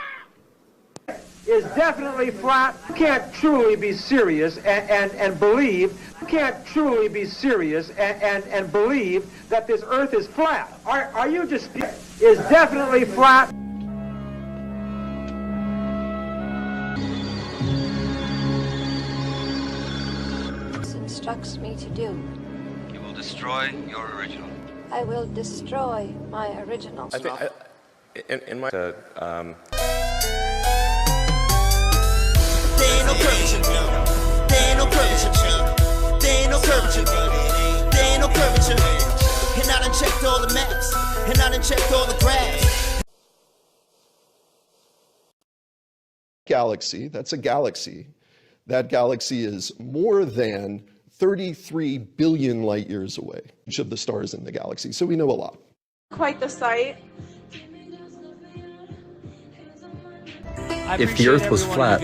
Speaker 5: Is definitely flat. You can't truly be serious and believe. You can't truly be serious and believe that this Earth is flat. Are you just? Is definitely flat.
Speaker 25: Instructs me to do.
Speaker 9: You will destroy your original.
Speaker 25: I will destroy my original.
Speaker 12: I think in my
Speaker 6: There ain't no curvature. There ain't no curvature. There ain't no curvature. There ain't no curvature. And I done checked all the maps. And I done checked all the graphs.
Speaker 10: Galaxy, that's a galaxy. That galaxy is more than 33 billion light years away, each of the stars in the galaxy. So we know a lot.
Speaker 6: Quite the sight.
Speaker 11: If the Earth was flat,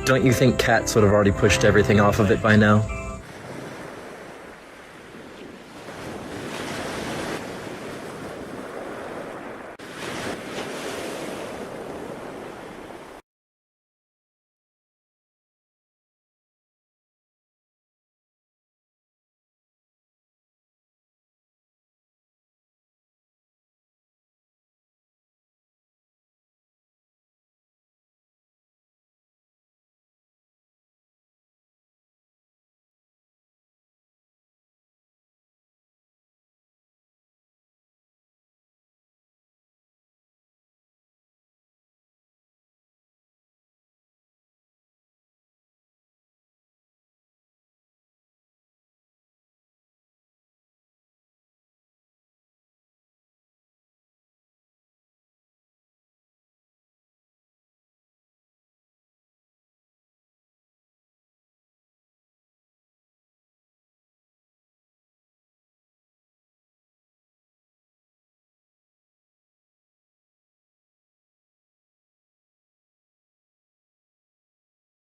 Speaker 11: don't you think cats would have already pushed everything off of it by now?